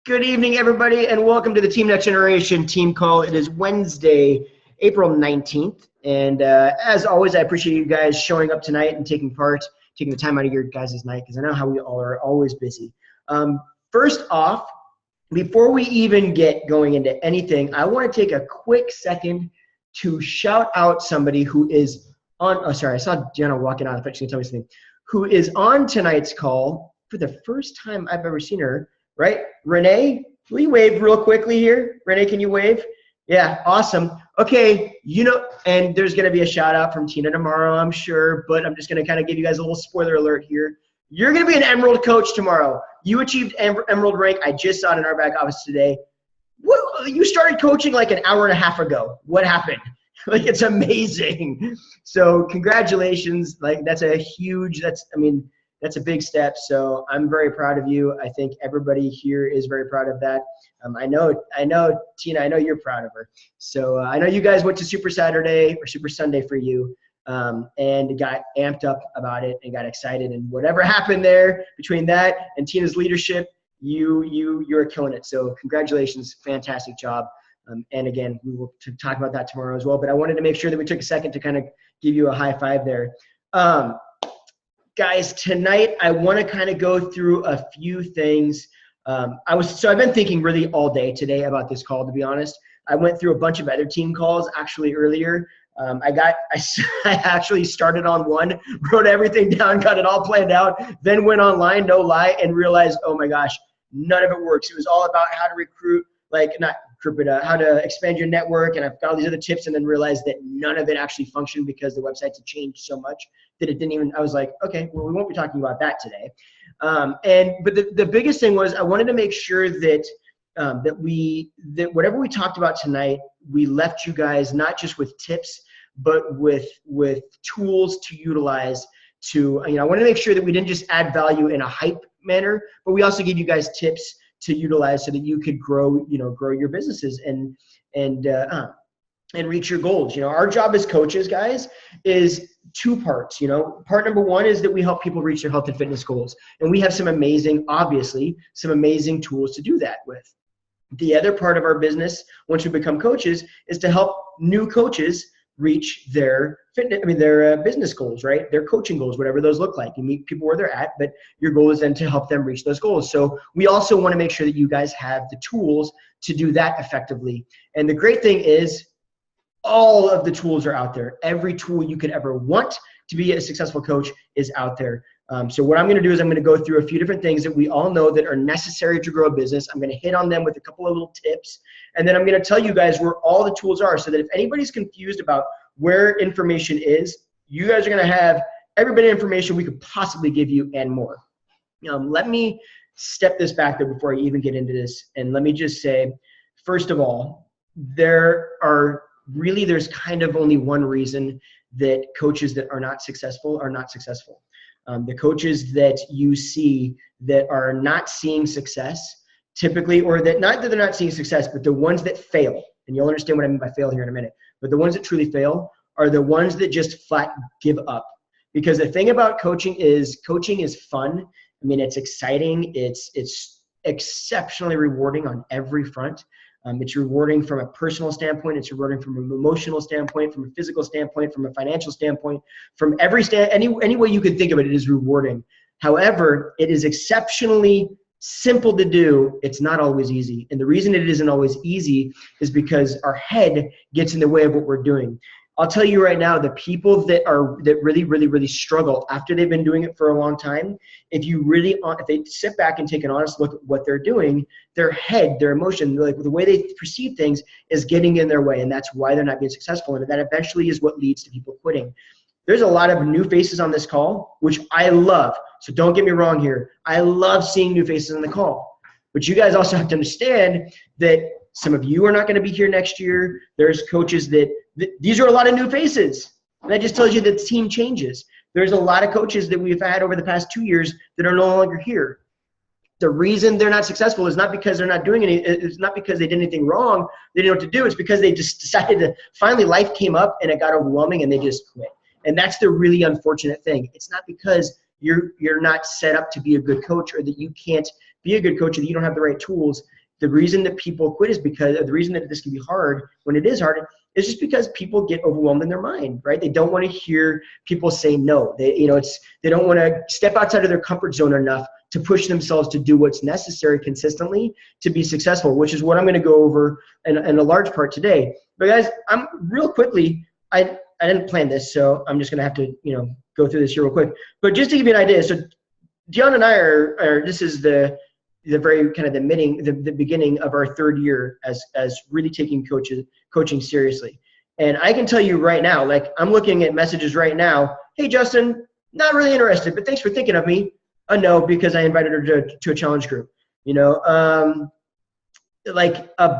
Good evening, everybody, and welcome to the Team Next Generation Team Call. It is Wednesday, April 19th, and as always, I appreciate you guys showing up tonight and taking the time out of your guys' night, because I know how we all are always busy. First off, before we even get going into anything, I want to take a quick second to shout out somebody who is on, I saw Jenna walking out, I thought she was going to tell me something, who is on tonight's call for the first time I've ever seen her. Right? Renee, will you wave real quickly here? Renee, can you wave? Yeah, awesome. Okay, and there's going to be a shout out from Tina tomorrow, I'm sure, but I'm just going to kind of give you guys a little spoiler alert here. You're going to be an Emerald coach tomorrow. You achieved Emerald rank. I just saw it in our back office today. You started coaching like an hour and a half ago. What happened? Like, it's amazing. So congratulations. Like, that's a big step. So I'm very proud of you. I think everybody here is very proud of that. I know, Tina, I know you're proud of her. So I know you guys went to Super Saturday or Super Sunday for you and got amped up about it and got excited. And whatever happened there between that and Tina's leadership, you're killing it. So congratulations. Fantastic job. And again, we will talk about that tomorrow as well. But I wanted to make sure that we took a second to kind of give you a high five there. Guys, tonight I want to kind of go through a few things. I've been thinking really all day today about this call, to be honest. I went through a bunch of other team calls actually earlier. I actually started on one, wrote everything down, got it all planned out, then went online, no lie, and realized, oh my gosh, none of it works. It was all about how to recruit, how to expand your network, and I've got all these other tips, and then realized that none of it actually functioned because the websites had changed so much that it didn't even, I was like, okay, well, we won't be talking about that today. But the biggest thing was I wanted to make sure that whatever we talked about tonight, we left you guys not just with tips, but with tools to utilize to, I wanted to make sure that we didn't just add value in a hype manner, but we also gave you guys tips to utilize so that you could grow your businesses and reach your goals. Our job as coaches, guys, is two parts. Part number one is that we help people reach their health and fitness goals. And we have some amazing tools to do that with. The other part of our business, once we become coaches, is to help new coaches reach their business goals, right? Their coaching goals, whatever those look like. You meet people where they're at, but your goal is then to help them reach those goals. So we also want to make sure that you guys have the tools to do that effectively. And the great thing is all of the tools are out there. Every tool you could ever want to be a successful coach is out there. So what I'm going to do is I'm going to go through a few different things that we all know that are necessary to grow a business. I'm going to hit on them with a couple of little tips. And then I'm going to tell you guys where all the tools are so that if anybody's confused about where information is, you guys are going to have every bit of information we could possibly give you and more. Let me step this back there before I even get into this. And let me just say, first of all, there's kind of only one reason that coaches that are not successful are not successful. The coaches that you see that are not seeing success typically, or that not that they're not seeing success, but the ones that fail, and you'll understand what I mean by fail here in a minute, but the ones that truly fail are the ones that just flat give up. Because the thing about coaching is fun. It's exciting. It's exceptionally rewarding on every front. It's rewarding from a personal standpoint. It's rewarding from an emotional standpoint, from a physical standpoint, from a financial standpoint, from any way you could think of it, it is rewarding. However, it is exceptionally simple to do. It's not always easy. And the reason it isn't always easy is because our head gets in the way of what we're doing. I'll tell you right now, the people that really, really, really struggle after they've been doing it for a long time, if they sit back and take an honest look at what they're doing, their head, their emotion, like the way they perceive things is getting in their way, and that's why they're not being successful. And that eventually is what leads to people quitting. There's a lot of new faces on this call, which I love. So don't get me wrong here. I love seeing new faces on the call. But you guys also have to understand that some of you are not going to be here next year. There's coaches these are a lot of new faces. And that just tells you that the team changes. There's a lot of coaches that we've had over the past 2 years that are no longer here. The reason they're not successful is not because they're not doing it's not because they did anything wrong. They didn't know what to do. It's because they just decided to, finally life came up and it got overwhelming and they just quit. And that's the really unfortunate thing. It's not because you're not set up to be a good coach or that you can't be a good coach, that you don't have the right tools. The reason that people quit is because the reason that this can be hard when it is hard is just because people get overwhelmed in their mind, right? They don't want to hear people say no. They don't want to step outside of their comfort zone enough to push themselves to do what's necessary consistently to be successful, which is what I'm going to go over in a large part today. But guys, I'm real quickly, I didn't plan this, so I'm just going to have to, go through this here real quick. But just to give you an idea, so Dion and I are this is the very kind of the beginning of our third year as really taking coaching seriously. And I can tell you right now, like I'm looking at messages right now. Hey, Justin, not really interested, but thanks for thinking of me. No, because I invited her to a challenge group. Like a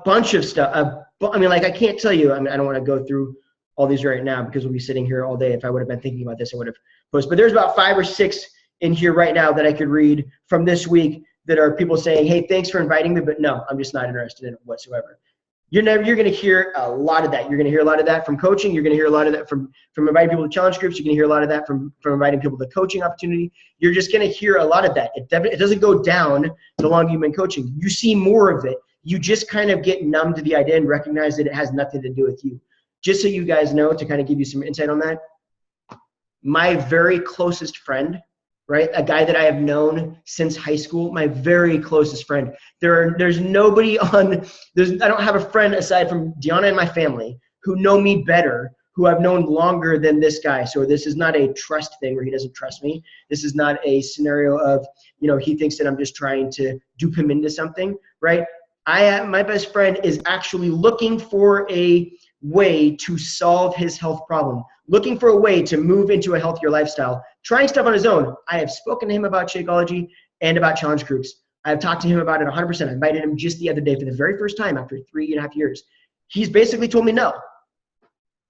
bunch of stuff. I can't tell you. I don't want to go through all these right now because we'll be sitting here all day. If I would have been thinking about this, I would have posted. But there's about 5 or 6 in here right now that I could read from this week that are people saying, hey, thanks for inviting me, but no, I'm just not interested in it whatsoever. You're going to hear a lot of that. You're going to hear a lot of that from coaching. You're going to hear a lot of that from inviting people to challenge groups. You're going to hear a lot of that from inviting people to coaching opportunity. You're just going to hear a lot of that. It doesn't go down the longer you've been coaching. You see more of it. You just kind of get numb to the idea and recognize that it has nothing to do with you. Just so you guys know, to kind of give you some insight on that, my very closest friend, right? A guy that I have known since high school, my very closest friend. There's nobody I don't have a friend aside from Deanna and my family who know me better, who I've known longer than this guy. So this is not a trust thing where he doesn't trust me. This is not a scenario of, he thinks that I'm just trying to dupe him into something, right? My best friend is actually looking for a way to solve his health problem, looking for a way to move into a healthier lifestyle, trying stuff on his own. I have spoken to him about Shakeology and about challenge groups. I've talked to him about it 100%. I invited him just the other day for the very first time after 3.5 years. He's basically told me no.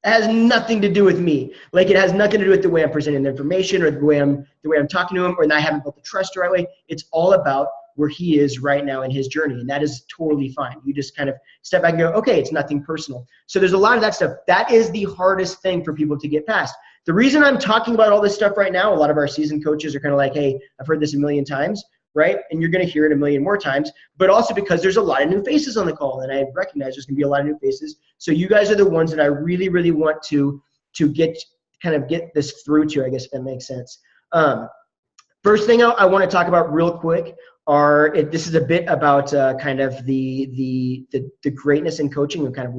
It has nothing to do with me. Like, it has nothing to do with the way I'm presenting the information or the way I'm talking to him, or that I haven't built the trust the right way. It's all about where he is right now in his journey. And that is totally fine. You just kind of step back and go, okay, it's nothing personal. So there's a lot of that stuff. That is the hardest thing for people to get past. The reason I'm talking about all this stuff right now, a lot of our seasoned coaches are kind of like, hey, I've heard this a million times, right? And you're going to hear it a million more times, but also because there's a lot of new faces on the call. And I recognize there's going to be a lot of new faces. So you guys are the ones that I really, really want to get this through to, I guess, if that makes sense. First thing I want to talk about real quick this is a bit about kind of the greatness in coaching and kind of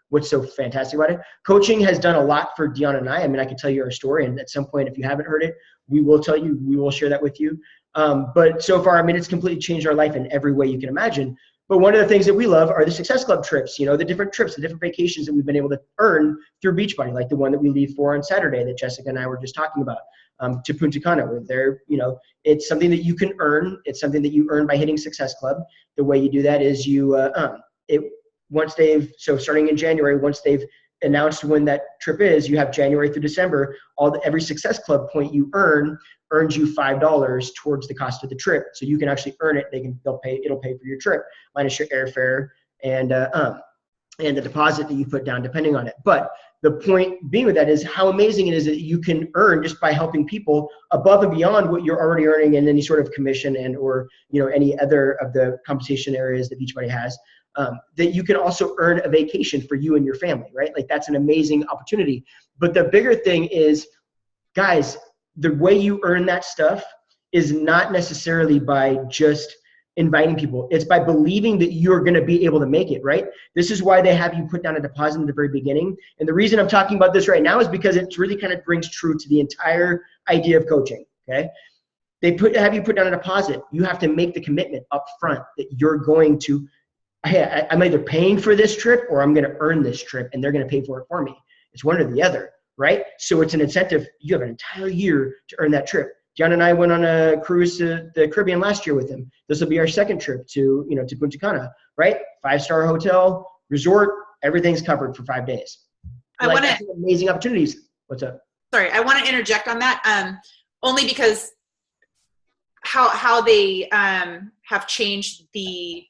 what's so fantastic about it. Coaching has done a lot for Dion and I. I mean, I can tell you our story, and at some point, if you haven't heard it, we will tell you. We will share that with you. But so far, I mean, it's completely changed our life in every way you can imagine. But one of the things that we love are the Success Club trips, the different trips, the different vacations that we've been able to earn through Beachbody, like the one that we leave for on Saturday that Jessica and I were just talking about. To Punta Cana, where it's something that you can earn. It's something that you earn by hitting Success Club. The way you do that is starting in January, once they've announced when that trip is, you have January through December. Every Success Club point you earns you $5 towards the cost of the trip. So you can actually earn it. It'll pay for your trip minus your airfare and the deposit that you put down depending on it. But the point being with that is how amazing it is that you can earn just by helping people above and beyond what you're already earning in any sort of commission and or any other of the compensation areas that Beachbody has, that you can also earn a vacation for you and your family, right? Like, that's an amazing opportunity. But the bigger thing is, guys, the way you earn that stuff is not necessarily by just inviting people. It's by believing that you're going to be able to make it, right? This is why they have you put down a deposit in the very beginning. And the reason I'm talking about this right now is because it really kind of brings true to the entire idea of coaching, okay? They have you put down a deposit. You have to make the commitment up front that you're going to, hey, I'm either paying for this trip or I'm going to earn this trip, and they're going to pay for it for me. It's one or the other, right? So it's an incentive. You have an entire year to earn that trip. John and I went on a cruise to the Caribbean last year with him. This will be our second trip to Punta Cana, right? 5-star hotel, resort, everything's covered for 5 days. That's amazing opportunities. What's up? Sorry, I want to interject on that, only because how they have changed the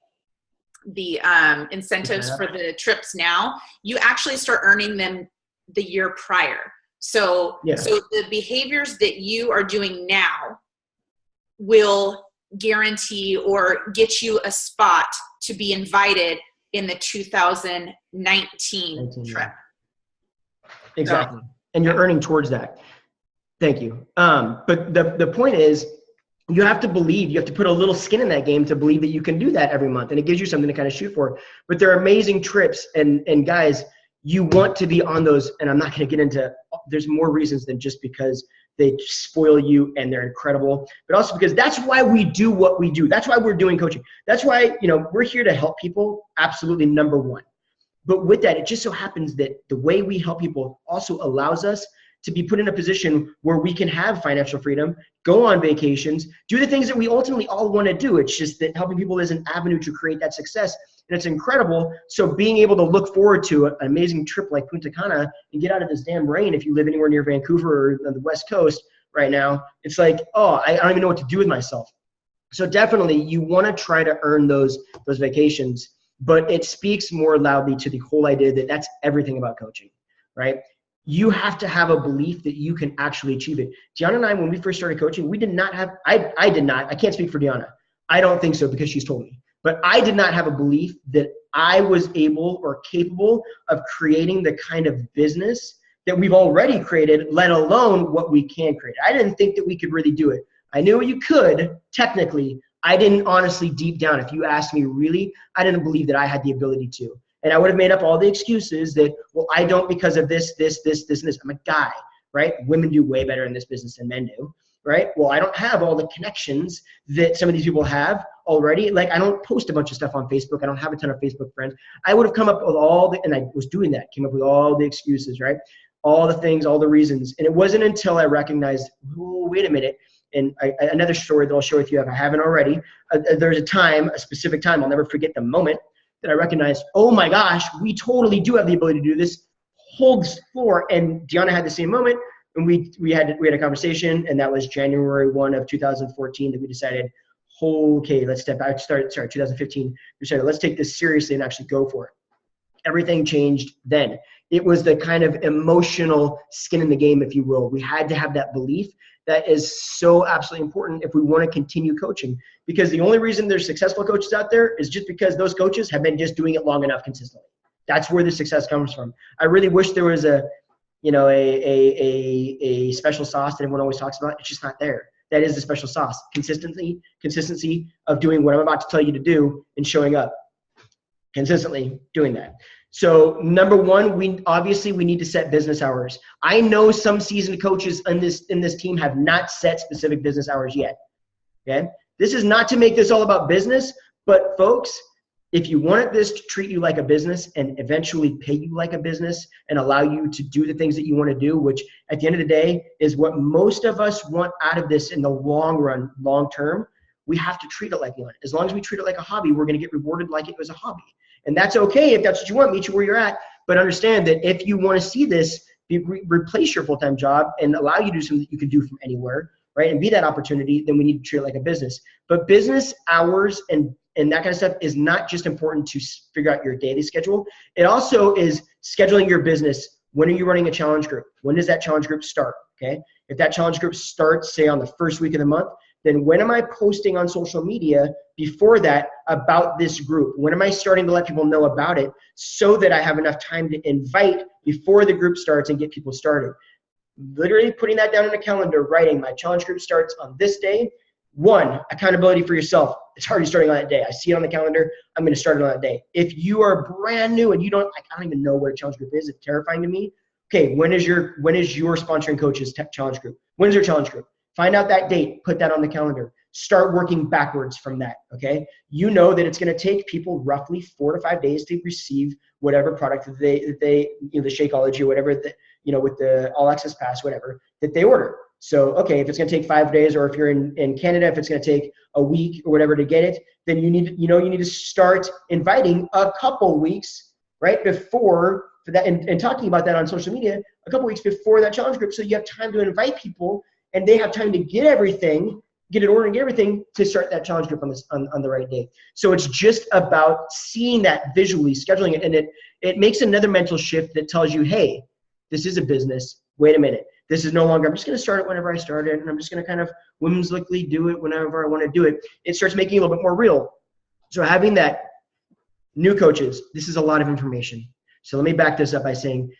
incentives for the trips now. You actually start earning them the year prior. So the behaviors that you are doing now will guarantee or get you a spot to be invited in the 2019 trip. Exactly. And you're earning towards that. Thank you. But the point is, you have to believe, you have to put a little skin in that game to believe that you can do that every month. And it gives you something to kind of shoot for. But they're amazing trips. And guys, you want to be on those. And I'm not going to get into, there's more reasons than just because they spoil you and they're incredible, but also because that's why we do what we do. That's why we're doing coaching. That's why, we're here to help people. Absolutely, number one. But with that, it just so happens that the way we help people also allows us to be put in a position where we can have financial freedom, go on vacations, do the things that we ultimately all want to do. It's just that helping people is an avenue to create that success. And it's incredible. So being able to look forward to an amazing trip like Punta Cana and get out of this damn rain, if you live anywhere near Vancouver or on the West Coast right now, it's like, oh, I don't even know what to do with myself. So definitely you want to try to earn those vacations, but it speaks more loudly to the whole idea that that's everything about coaching, right? You have to have a belief that you can actually achieve it. Deanna and I, when we first started coaching, we did not have, I did not, I can't speak for Deanna. I don't think so because she's told me, but I did not have a belief that I was able or capable of creating the kind of business that we've already created, let alone what we can create. I didn't think that we could really do it. I knew you could, technically. I didn't honestly, deep down, if you asked me really, I didn't believe that I had the ability to. And I would have made up all the excuses that, well, I don't because of this, and this. I'm a guy, right? Women do way better in this business than men do, right? Well, I don't have all the connections that some of these people have already. Like, I don't post a bunch of stuff on Facebook. I don't have a ton of Facebook friends. I would have come up with and I was doing that, came up with all the excuses, right? All the things, all the reasons. And it wasn't until I recognized, oh, wait a minute. And another story that I'll share with you if I haven't already, there's a specific time, I'll never forget the moment that I recognized, oh my gosh, we totally do have the ability to do this. Hold the floor. And Deanna had the same moment, and we had a conversation, and that was January 1 of 2014 that we decided, okay, let's step back. 2015, we decided, let's take this seriously and actually go for it. Everything changed then. It was the kind of emotional skin in the game, if you will. We had to have that belief that is so absolutely important if we want to continue coaching, because the only reason there's successful coaches out there is just because those coaches have been just doing it long enough consistently. That's where the success comes from. I really wish there was a special sauce that everyone always talks about. It's just not there. That is the special sauce. Consistency of doing what I'm about to tell you to do and showing up consistently doing that. So number one, we need to set business hours. I know some seasoned coaches in this team have not set specific business hours yet. Okay. This is not to make this all about business, but folks, if you wanted this to treat you like a business and eventually pay you like a business and allow you to do the things that you want to do, which at the end of the day is what most of us want out of this in the long run, long term, we have to treat it like one. As long as we treat it like a hobby, we're going to get rewarded like it was a hobby. And that's okay if that's what you want, meet you where you're at. But understand that if you want to see this replace your full-time job and allow you to do something that you can do from anywhere, right, and be that opportunity, then we need to treat it like a business. But business hours and that kind of stuff is not just important to figure out your daily schedule. It also is scheduling your business. When are you running a challenge group? When does that challenge group start? Okay. If that challenge group starts, say, on the first week of the month, then when am I posting on social media before that about this group? When am I starting to let people know about it so that I have enough time to invite before the group starts and get people started? Literally putting that down in a calendar, writing my challenge group starts on this day. One, accountability for yourself. It's already starting on that day. I see it on the calendar. I'm going to start it on that day. If you are brand new and I don't even know what a challenge group is, it's terrifying to me. Okay, when is your sponsoring coach's challenge group? When is your challenge group? Find out that date, put that on the calendar. Start working backwards from that, okay? You know that it's going to take people roughly 4 to 5 days to receive whatever product that they the Shakeology or whatever, with the All Access Pass, whatever, that they order. So, okay, if it's going to take 5 days, or if you're in Canada, if it's going to take a week or whatever to get it, then you need to start inviting a couple weeks, right, before for that, and talking about that on social media a couple weeks before that challenge group, so you have time to invite people and they have time to get it ordered and get everything to start that challenge group on the right day. So it's just about seeing that visually, scheduling it, and it makes another mental shift that tells you, hey, this is a business. Wait a minute. This is no longer, I'm just going to start it whenever I start it, and I'm just going to kind of whimsically do it whenever I want to do it. It starts making it a little bit more real. So having that, new coaches, this is a lot of information. So let me back this up by saying,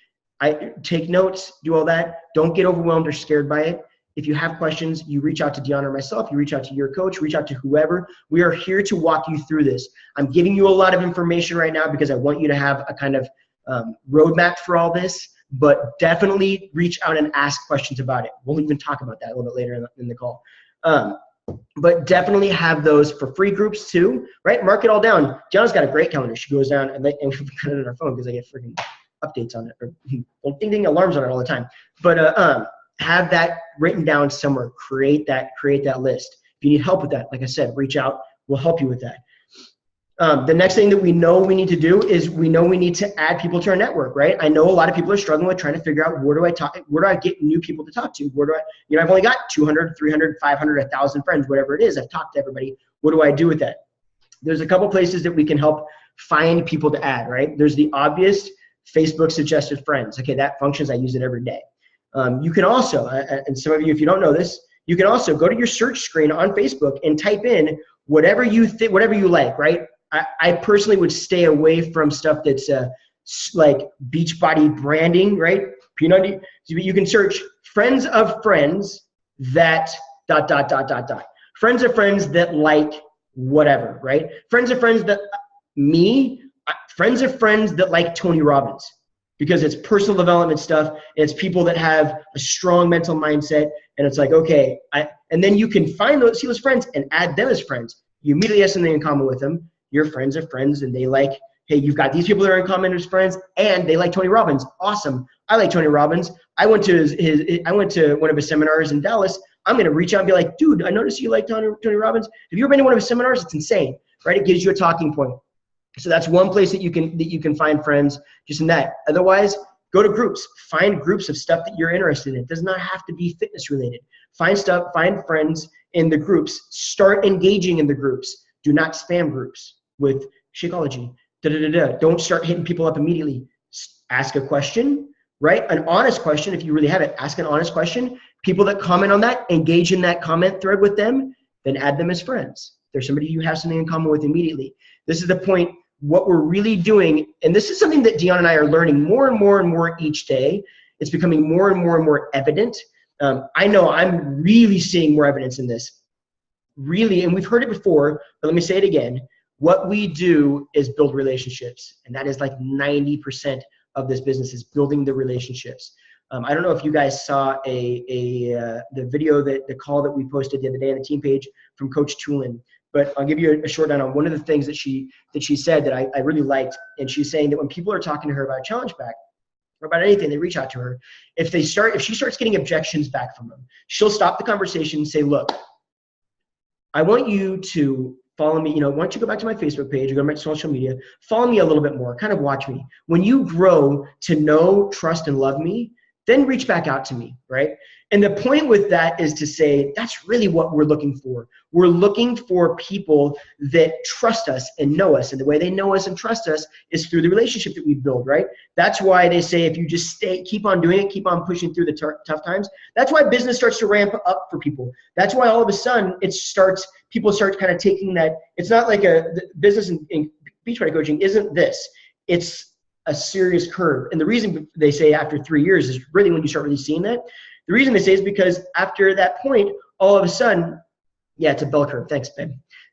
I take notes, do all that. Don't get overwhelmed or scared by it. If you have questions, you reach out to Deanna or myself, you reach out to your coach, reach out to whoever. We are here to walk you through this. I'm giving you a lot of information right now because I want you to have a kind of roadmap for all this, but definitely reach out and ask questions about it. We'll even talk about that a little bit later in the call. But definitely have those for free groups too, right? Mark it all down. Gianna's got a great calendar. She goes down and we've got it on our phone because I get freaking updates on it, or ding ding alarms on it all the time. But have that written down somewhere. Create that list. If you need help with that, like I said, reach out. We'll help you with that. The next thing that we know we need to do is we know we need to add people to our network, right? I know a lot of people are struggling with trying to figure out where do I get new people to talk to? I've only got 200, 300, 500, 1,000 friends, whatever it is. I've talked to everybody. What do I do with that? There's a couple places that we can help find people to add, right? There's the obvious Facebook suggested friends. Okay, that functions. I use it every day. You can also, and some of you, if you don't know this, you can also go to your search screen on Facebook and type in whatever you like, right? I personally would stay away from stuff that's like Beachbody branding, right? Peanut. You can search friends of friends that ... Friends of friends that like whatever, right? Friends of friends that friends of friends that like Tony Robbins, because it's personal development stuff. And it's people that have a strong mental mindset. And it's like, okay, and then you can see those friends and add them as friends. You immediately have something in common with them. Your friends are friends, and they like, hey, you've got these people that are in common as friends, and they like Tony Robbins. Awesome. I like Tony Robbins. I went to one of his seminars in Dallas. I'm going to reach out and be like, dude, I noticed you like Tony Robbins. Have you ever been to one of his seminars? It's insane, right? It gives you a talking point. So that's one place that you can find friends, just in that. Otherwise, go to groups. Find groups of stuff that you're interested in. It does not have to be fitness related. Find friends in the groups. Start engaging in the groups. Do not spam groups with Shakeology. Don't start hitting people up immediately. Ask a question, right? An honest question, if you really have it. Ask an honest question. People that comment on that, engage in that comment thread with them, then add them as friends. There's somebody you have something in common with immediately. This is the point. What we're really doing, and this is something that Deanna and I are learning more and more and more each day. It's becoming more and more and more evident. I know I'm really seeing more evidence in this. Really, and we've heard it before, but let me say it again. What we do is build relationships, and that is like 90% of this business is building the relationships. I don't know if you guys saw the video, the call that we posted the other day on the team page from Coach Tulin, but I'll give you a short down on one of the things that she said that I really liked, and she's saying that when people are talking to her about Challenge Pack or about anything, they reach out to her. If she starts getting objections back from them, she'll stop the conversation and say, look, I want you to follow me. Why don't you go back to my Facebook page or go to my social media, follow me a little bit more, kind of watch me. When you grow to know, trust, and love me, then reach back out to me, right? And the point with that is to say that's really what we're looking for. We're looking for people that trust us and know us. And the way they know us and trust us is through the relationship that we build, right? That's why they say if you just keep on doing it, keep on pushing through the tough times. That's why business starts to ramp up for people. That's why all of a sudden people start kind of taking that. It's not like the business in Beachbody coaching isn't this. It's a serious curve. And the reason they say after 3 years is really when you start really seeing that. The reason they say is because after that point, all of a sudden, yeah, it's a bell curve. Thanks, babe.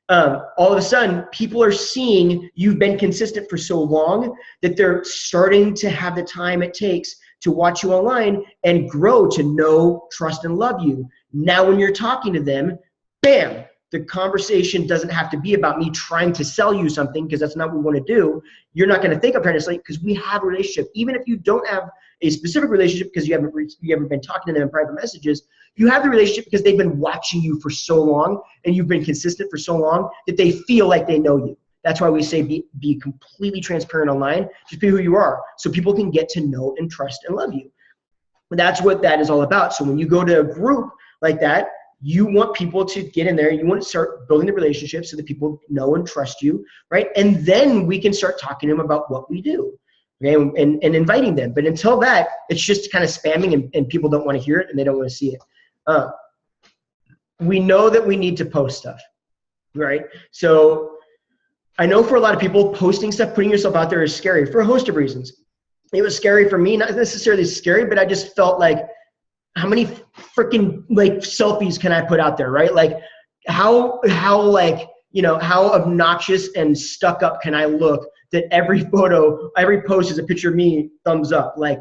All of a sudden, people are seeing you've been consistent for so long that they're starting to have the time it takes to watch you online and grow to know, trust, and love you. Now, when you're talking to them, bam, the conversation doesn't have to be about me trying to sell you something, because that's not what we want to do. You're not going to think of her because we have a relationship. Even if you don't have a specific relationship because you haven't been talking to them in private messages, you have the relationship because they've been watching you for so long and you've been consistent for so long that they feel like they know you. That's why we say be completely transparent online. Just be who you are so people can get to know and trust and love you. But that's what that is all about. So when you go to a group like that, you want people to get in there. You want to start building the relationship so that people know and trust you, right? And then we can start talking to them about what we do. okay, and inviting them. But until that, it's just kind of spamming, and people don't want to hear it and they don't want to see it. We know that we need to post stuff, right? So I know for a lot of people, posting stuff, putting yourself out there is scary for a host of reasons. It was scary for me, not necessarily scary, but I just felt like, how many freaking like selfies can I put out there, right? Like how like, you know, how obnoxious and stuck up can I look that every photo, every post is a picture of me, thumbs up. Like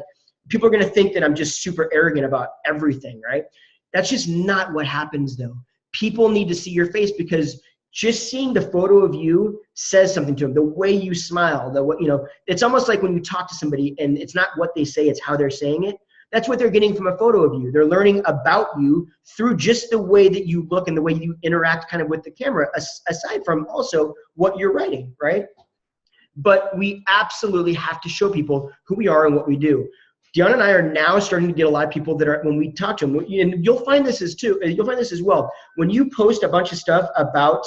people are going to think that I'm just super arrogant about everything, right? That's just not what happens though. People need to see your face, because just seeing the photo of you says something to them. The way you smile, you know, it's almost like when you talk to somebody and it's not what they say, it's how they're saying it. That's what they're getting from a photo of you. They're learning about you through just the way that you look and the way you interact kind of with the camera, aside from also what you're writing, right? But we absolutely have to show people who we are and what we do. Deanna and I are now starting to get a lot of people that are, when we talk to them, and you'll find this as well. When you post a bunch of stuff about,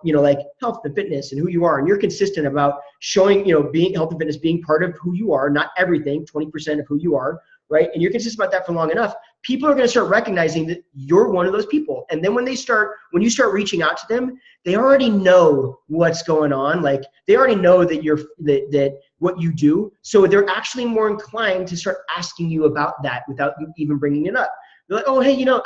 you know, like health and fitness and who you are, and you're consistent about showing, you know, being health and fitness being part of who you are, not everything, 20% of who you are, right? And you're consistent about that for long enough, people are going to start recognizing that you're one of those people. And then when you start reaching out to them, they already know what's going on. Like they already know that that what you do. So they're actually more inclined to start asking you about that without you even bringing it up. They're like, oh, hey, you know,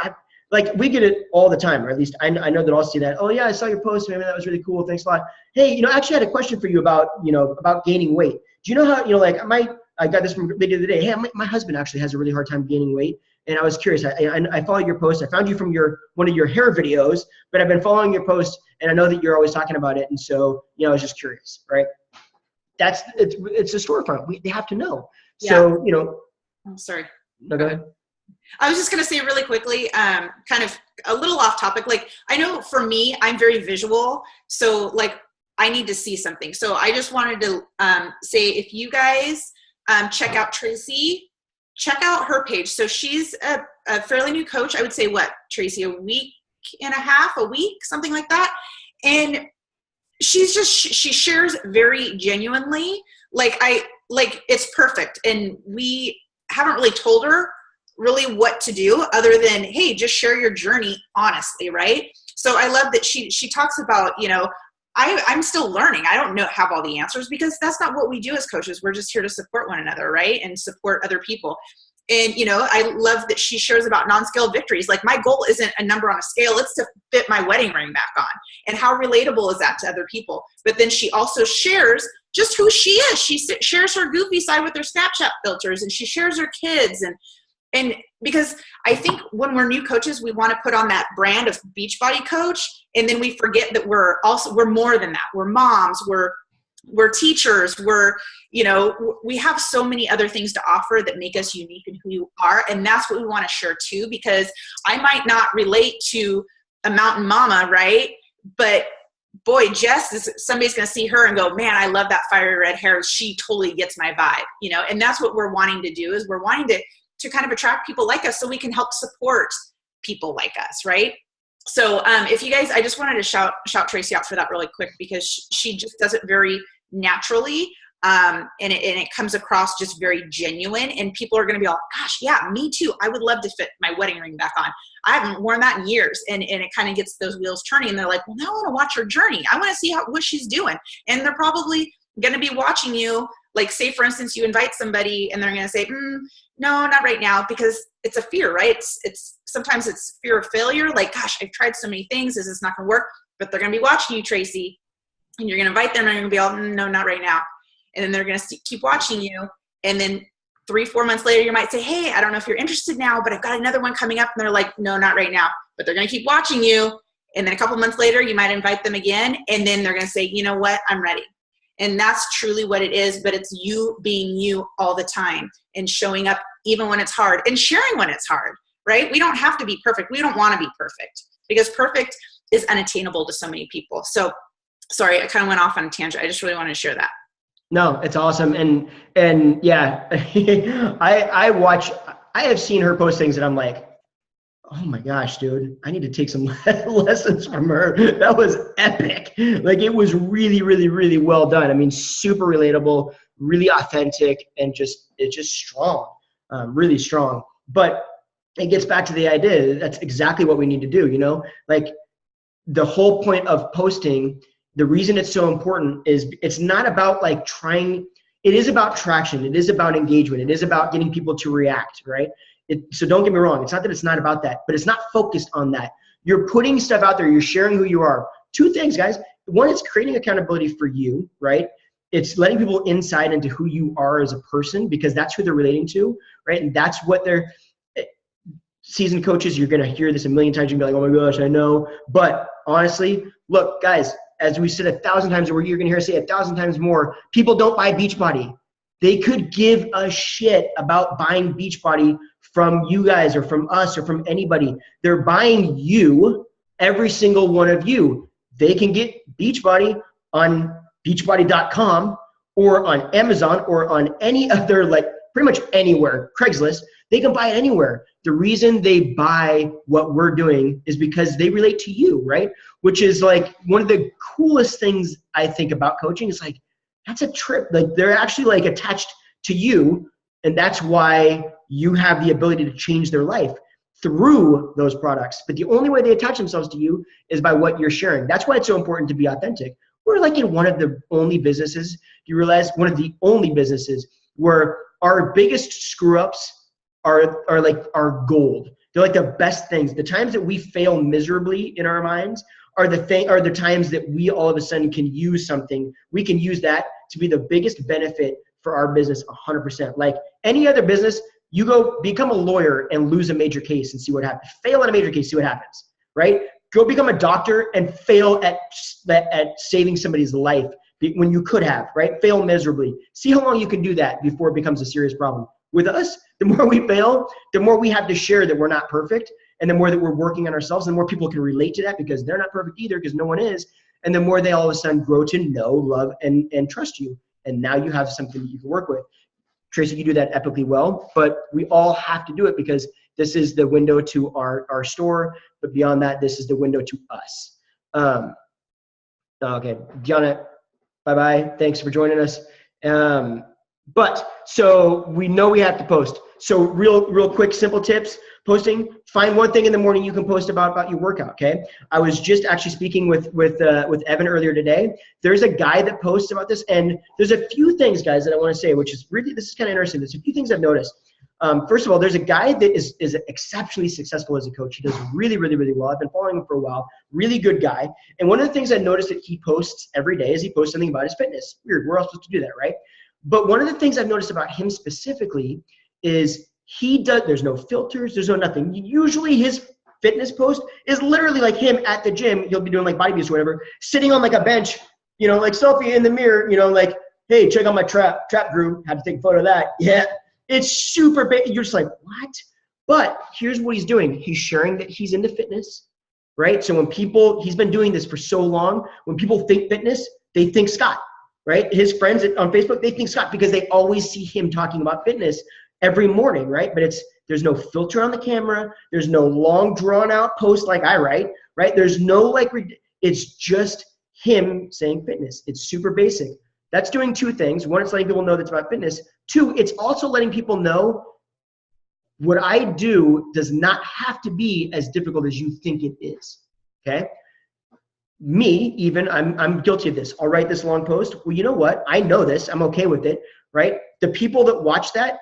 like we get it all the time, or at least I know that I'll see that. Oh yeah, I saw your post. Maybe that was really cool. Thanks a lot. Hey, you know, I actually had a question for you about, you know, about gaining weight. Do you know how, you know, like I got this from the other day. Hey, my husband actually has a really hard time gaining weight. And I was curious. I followed your post. I found you from one of your hair videos, but I've been following your post and I know that you're always talking about it. And so, you know, I was just curious, right? It's a storefront. They have to know. Yeah. So, you know. I'm sorry. No, go ahead. I was just going to say really quickly, kind of a little off topic. Like I know for me, I'm very visual. So like I need to see something. So I just wanted to say, if you guys check out Tracy, check out her page. So she's a fairly new coach. I would say what, Tracy, a week, something like that. And she shares very genuinely. Like it's perfect. And we haven't really told her really what to do other than, hey, just share your journey honestly, right? So I love that she talks about, you know, I'm still learning. I don't have all the answers, because that's not what we do as coaches. We're just here to support one another, right? And support other people. And, you know, I love that she shares about non-scale victories. Like my goal isn't a number on a scale. It's to fit my wedding ring back on. And how relatable is that to other people? But then she also shares just who she is. She shares her goofy side with her Snapchat filters, and she shares her kids. And because I think when we're new coaches, we want to put on that brand of Beachbody Coach, and then we forget that we're more than that. We're moms, we're teachers, you know, we have so many other things to offer that make us unique in who you are. And that's what we want to share too, because I might not relate to a mountain mama, right? But boy, somebody's going to see her and go, man, I love that fiery red hair. She totally gets my vibe, you know? And that's what we're wanting to do, is we're wanting to kind of attract people like us so we can help support people like us, right? So if you guys, I just wanted to shout Tracy out for that really quick, because she just does it very naturally, and it comes across just very genuine, and people are going to be like, gosh, yeah, me too. I would love to fit my wedding ring back on. I haven't worn that in years, and it kind of gets those wheels turning, and they're like, well, now I want to watch her journey. I want to see what she's doing. And they're probably going to be watching you. Like say, for instance, you invite somebody and they're going to say, no, not right now, because it's a fear, right? Sometimes it's fear of failure. Like, gosh, I've tried so many things. Is this not going to work? But they're going to be watching you, Tracy, and you're going to invite them, and they're going to be all, no, not right now. And then they're going to keep watching you. And then 3-4 months later, you might say, hey, I don't know if you're interested now, but I've got another one coming up. And they're like, no, not right now. But they're going to keep watching you. And then a couple months later, you might invite them again. And then they're going to say, you know what? I'm ready. And that's truly what it is. But it's you being you all the time and showing up even when it's hard and sharing when it's hard, right? We don't have to be perfect. We don't want to be perfect, because perfect is unattainable to so many people. So sorry, I kind of went off on a tangent. I just really wanted to share that. No, it's awesome. And yeah, I have seen her post things and I'm like, oh my gosh, dude, I need to take some lessons from her. That was epic. Like it was really, really, really well done. I mean, super relatable, really authentic, and it's just strong, really strong. But it gets back to the idea that's exactly what we need to do. You know, like the whole point of posting, the reason it's so important is it's not about like trying. It is about traction. It is about engagement. It is about getting people to react, right? So don't get me wrong. It's not that it's not about that, but it's not focused on that. You're putting stuff out there. You're sharing who you are. Two things, guys. One, it's creating accountability for you, right? It's letting people insight into who you are as a person, because that's who they're relating to, right? And that's what they're seasoned coaches. You're going to hear this a million times. You're going to be like, oh my gosh, I know. But honestly, look, guys, as we said 1,000 times, or you're going to hear us say 1,000 times more, people don't buy Beachbody. They could give a shit about buying Beachbody from you guys or from us or from anybody. They're buying you, every single one of you. They can get Beachbody on beachbody.com or on Amazon or on any other, like pretty much anywhere, Craigslist. They can buy it anywhere. The reason they buy what we're doing is because they relate to you, right? Which is like one of the coolest things I think about coaching is like, that's a trip. Like they're actually like attached to you, and that's why you have the ability to change their life through those products. But the only way they attach themselves to you is by what you're sharing. That's why it's so important to be authentic. We're like in one of the only businesses, you realize, one of the only businesses where our biggest screw ups are like our gold. They're like the best things. The times that we fail miserably in our minds are the times that we all of a sudden can use something. We can use that to be the biggest benefit for our business 100%. Like any other business, you go become a lawyer and lose a major case and see what happens. Fail at a major case, see what happens, right? Go become a doctor and fail at saving somebody's life when you could have, right? Fail miserably. See how long you can do that before it becomes a serious problem. With us, the more we fail, the more we have to share that we're not perfect, and the more that we're working on ourselves, the more people can relate to that because they're not perfect either, because no one is, and the more they all of a sudden grow to know, love, and trust you. And now you have something that you can work with. Tracy, you do that epically well, but we all have to do it because this is the window to our store, but beyond that, this is the window to us. Okay, Gianna, bye-bye. Thanks for joining us. But so we know we have to post. So real quick, simple tips. Posting, find one thing in the morning you can post about your workout, okay? I was just actually speaking with Evan earlier today. There's a guy that posts about this, and there's a few things, guys, that I want to say, which is really, this is kind of interesting. There's a few things I've noticed. First of all, there's a guy that is exceptionally successful as a coach. He does really, really, really well. I've been following him for a while. Really good guy. And one of the things I noticed that he posts every day is he posts something about his fitness. Weird, we're all supposed to do that, right? But one of the things I've noticed about him specifically is there's no filters, there's no nothing. Usually his fitness post is literally like him at the gym. He'll be doing like body boost or whatever, sitting on like a bench, you know, like selfie in the mirror, you know, like, hey, check out my trap grew. Had to take a photo of that. Yeah, it's super big. You're just like, what? But here's what he's doing. He's sharing that he's into fitness, right? So he's been doing this for so long. When people think fitness, they think Scott, right? His friends on Facebook, they think Scott because they always see him talking about fitness every morning, right? But there's no filter on the camera. There's no long drawn out post like I write, right? There's no it's just him saying fitness. It's super basic. That's doing two things. One, it's letting people know that's about fitness. Two, it's also letting people know what I do does not have to be as difficult as you think it is, okay? Me, even, I'm guilty of this. I'll write this long post. Well, you know what? I know this. I'm okay with it, right? The people that watch that,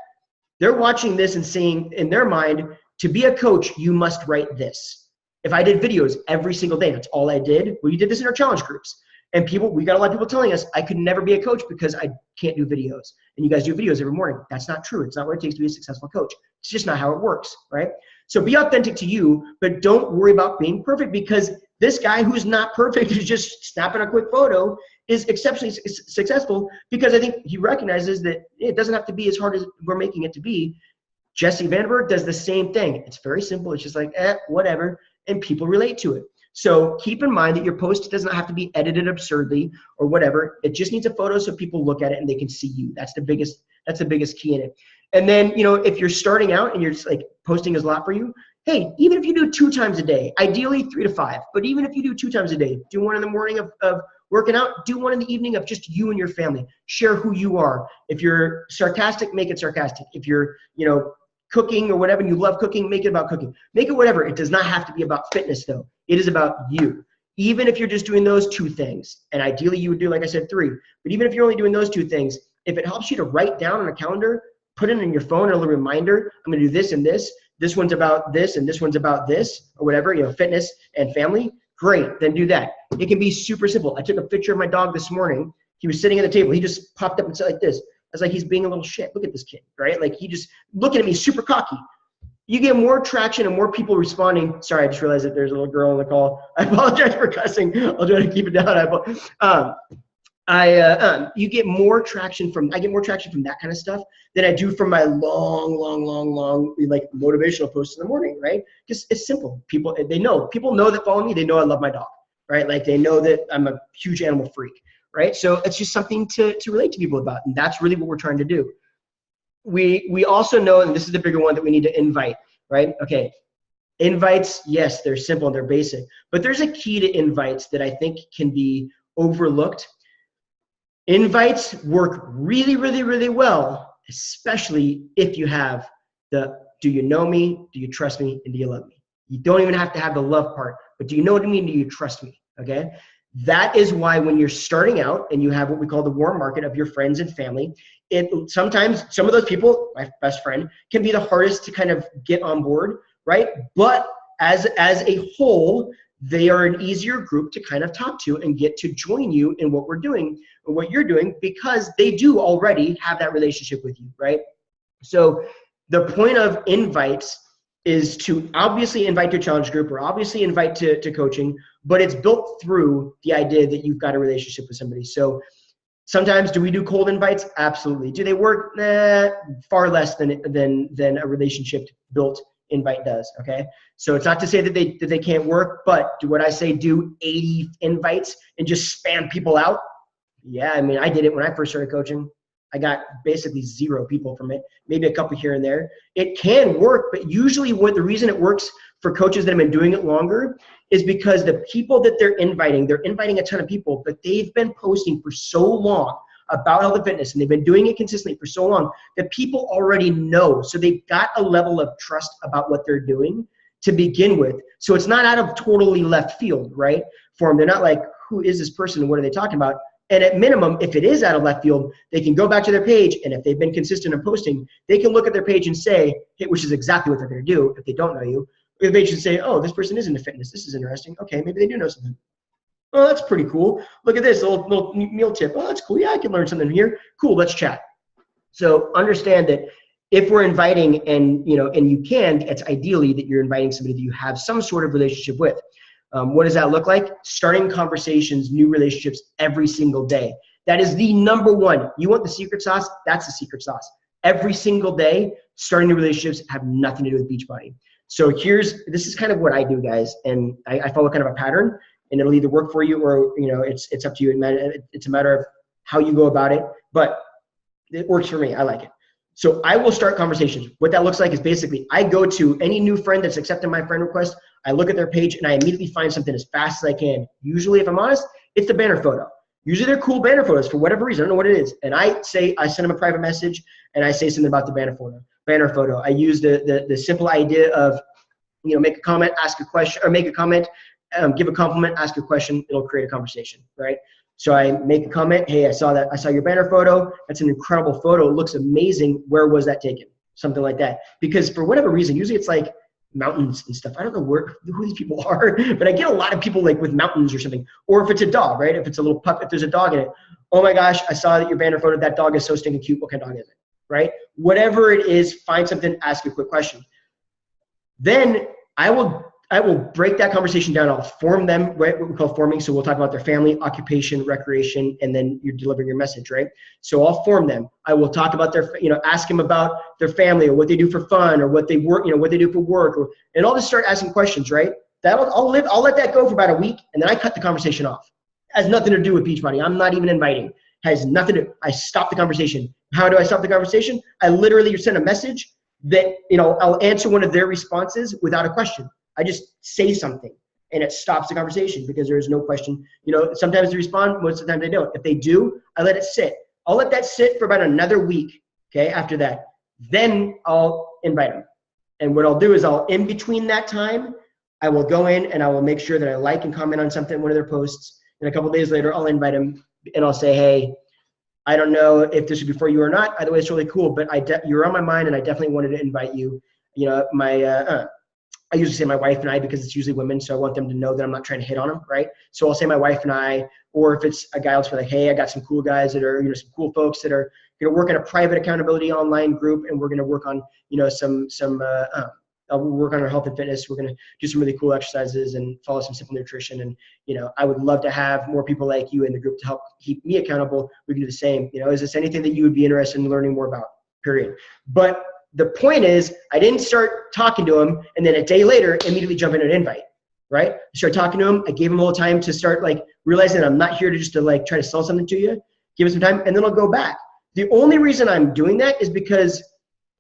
they're watching this and saying in their mind, to be a coach, you must write this. If I did videos every single day, that's all I did. Well, you did this in our challenge groups. And we got a lot of people telling us I could never be a coach because I can't do videos. And you guys do videos every morning. That's not true. It's not what it takes to be a successful coach. It's just not how it works, right? So be authentic to you, but don't worry about being perfect, because this guy who's not perfect, who's just snapping a quick photo, is exceptionally successful because I think he recognizes that it doesn't have to be as hard as we're making it to be. Jesse Vandenberg does the same thing. It's very simple. It's just like, whatever, and people relate to it. So keep in mind that your post does not have to be edited absurdly or whatever. It just needs a photo so people look at it and they can see you. That's the biggest key in it. And then, you know, if you're starting out and you're just like posting is a lot for you, hey, even if you do 2 times a day, ideally 3 to 5, but even if you do 2 times a day, do one in the morning of Working out, do one in the evening of just you and your family. Share who you are. If you're sarcastic, make it sarcastic. If you're, cooking or whatever, and you love cooking, make it about cooking. Make it whatever. It does not have to be about fitness though. It is about you. Even if you're just doing those 2 things, and ideally you would do, like I said, 3, but even if you're only doing those 2 things, if it helps you to write down on a calendar, put it in your phone, a little reminder, I'm gonna do this and this, this one's about this and this one's about this, or whatever, fitness and family, great, then do that. It can be super simple. I took a picture of my dog this morning. He was sitting at the table. He just popped up and said like this. I was like, he's being a little shit. Look at this kid, right? Like he just looking at me super cocky. You get more traction and more people responding. Sorry, I just realized that there's a little girl on the call. I apologize for cussing. I'll try to keep it down. You get more traction from, I get more traction from that kind of stuff than I do from my long, like motivational posts in the morning, right? Because it's simple. People know that follow me. They know I love my dog, right? Like they know that I'm a huge animal freak, right? So it's just something to relate to people about. And that's really what we're trying to do. We also know, and this is the bigger one, that we need to invite, right? Okay. Invites, yes, they're simple and they're basic, but there's a key to invites that I think can be overlooked. Invites work really, really, really well, especially if you have the, do you know me? Do you trust me? And do you love me? You don't even have to have the love part, but do you know what I mean? Do you trust me? Okay. That is why when you're starting out and you have what we call the warm market of your friends and family, sometimes some of those people, my best friend, can be the hardest to kind of get on board, right? But as a whole, they are an easier group to kind of talk to and get to join you in what we're doing or what you're doing, because they do already have that relationship with you, right? So the point of invites is to obviously invite to a challenge group or obviously invite to coaching, but it's built through the idea that you've got a relationship with somebody. So sometimes do we do cold invites? Absolutely. Do they work? Far less than a relationship built invite does. Okay. So it's not to say that they can't work, but would I say do 80 invites and just spam people out? Yeah. I mean, I did it when I first started coaching. I got basically 0 people from it, maybe a couple here and there. It can work, but usually the reason it works for coaches that have been doing it longer is because the people that they're inviting a ton of people, but they've been posting for so long about health and fitness, and they've been doing it consistently for so long that people already know. So they've got a level of trust about what they're doing to begin with. So it's not out of totally left field, right? For them, they're not like, who is this person and what are they talking about? And at minimum, if it is out of left field, they can go back to their page, and if they've been consistent in posting, they can look at their page and say, hey, which is exactly what they're going to do if they don't know you. The page should say, oh, this person is into fitness. This is interesting. Okay, maybe they do know something. Oh, that's pretty cool. Look at this little meal tip. Oh, that's cool. Yeah, I can learn something here. Cool, let's chat. So understand that if we're inviting, and you can, it's ideally that you're inviting somebody that you have some sort of relationship with. What does that look like? Starting conversations, new relationships every single day. That is the number one. You want the secret sauce? That's the secret sauce. Every single day, starting new relationships have nothing to do with Beachbody. So this is kind of what I do, guys. And I follow kind of a pattern, and it'll either work for you or, it's up to you. It's a matter of how you go about it, but it works for me. I like it. So I will start conversations. What that looks like is basically I go to any new friend that's accepted my friend request. I look at their page and I immediately find something as fast as I can. Usually, if I'm honest, it's the banner photo. Usually they're cool banner photos for whatever reason. I don't know what it is. And I send them a private message and I say something about the banner photo. I use the simple idea of, make a comment, ask a question, or make a comment, give a compliment, ask a question. It'll create a conversation, right? So I make a comment. Hey, I saw your banner photo. That's an incredible photo. It looks amazing. Where was that taken? Something like that. Because for whatever reason, usually it's like mountains and stuff. I don't know who these people are, but I get a lot of people like with mountains or something. Or if it's a dog, right? If it's a little pup, if there's a dog in it. Oh my gosh, I saw that your banner photo. That dog is so stinking cute. What kind of dog is it? Right? Whatever it is, find something, ask a quick question. Then I will break that conversation down. I'll form them, right? What we call forming. So we'll talk about their family, occupation, recreation, and then you're delivering your message, right? So I'll form them. I will talk about ask them about their family or what they do for fun or what they work, what they do for work, and I'll just start asking questions, right? I'll let that go for about a week, and then I cut the conversation off. It has nothing to do with Beachbody. I'm not even inviting. Has nothing to. I stop the conversation. How do I stop the conversation? I literally send a message that I'll answer one of their responses without a question. I just say something. and it stops the conversation because there is no question. You know, sometimes they respond, most of the time they don't. If they do, I let it sit. I'll let that sit for about another week, okay, after that. Then I'll invite them. And what I'll do is in between that time, I will go in and I will make sure that I like and comment on something, one of their posts. And a couple of days later, I'll invite them and I'll say, hey, I don't know if this would be for you or not. Either way, it's really cool, but you're on my mind and I definitely wanted to invite you. You know, I usually say my wife and I because it's usually women, so I want them to know that I'm not trying to hit on them, right? So I'll say my wife and I, or if it's a guy, I'll say like, hey, I got some cool guys that are, you know, some cool folks that are going to work in a private accountability online group, and we're going to work on, you know, we'll work on our health and fitness. We're going to do some really cool exercises and follow some simple nutrition. And, you know, I would love to have more people like you in the group to help keep me accountable. We can do the same. You know, is this anything that you would be interested in learning more about? Period. But the point is, I didn't start talking to him and then a day later immediately jump in an invite, right? I started talking to him. I gave him a little time to start like realizing that I'm not here to just to like try to sell something to you. Give him some time and then I'll go back. The only reason I'm doing that is because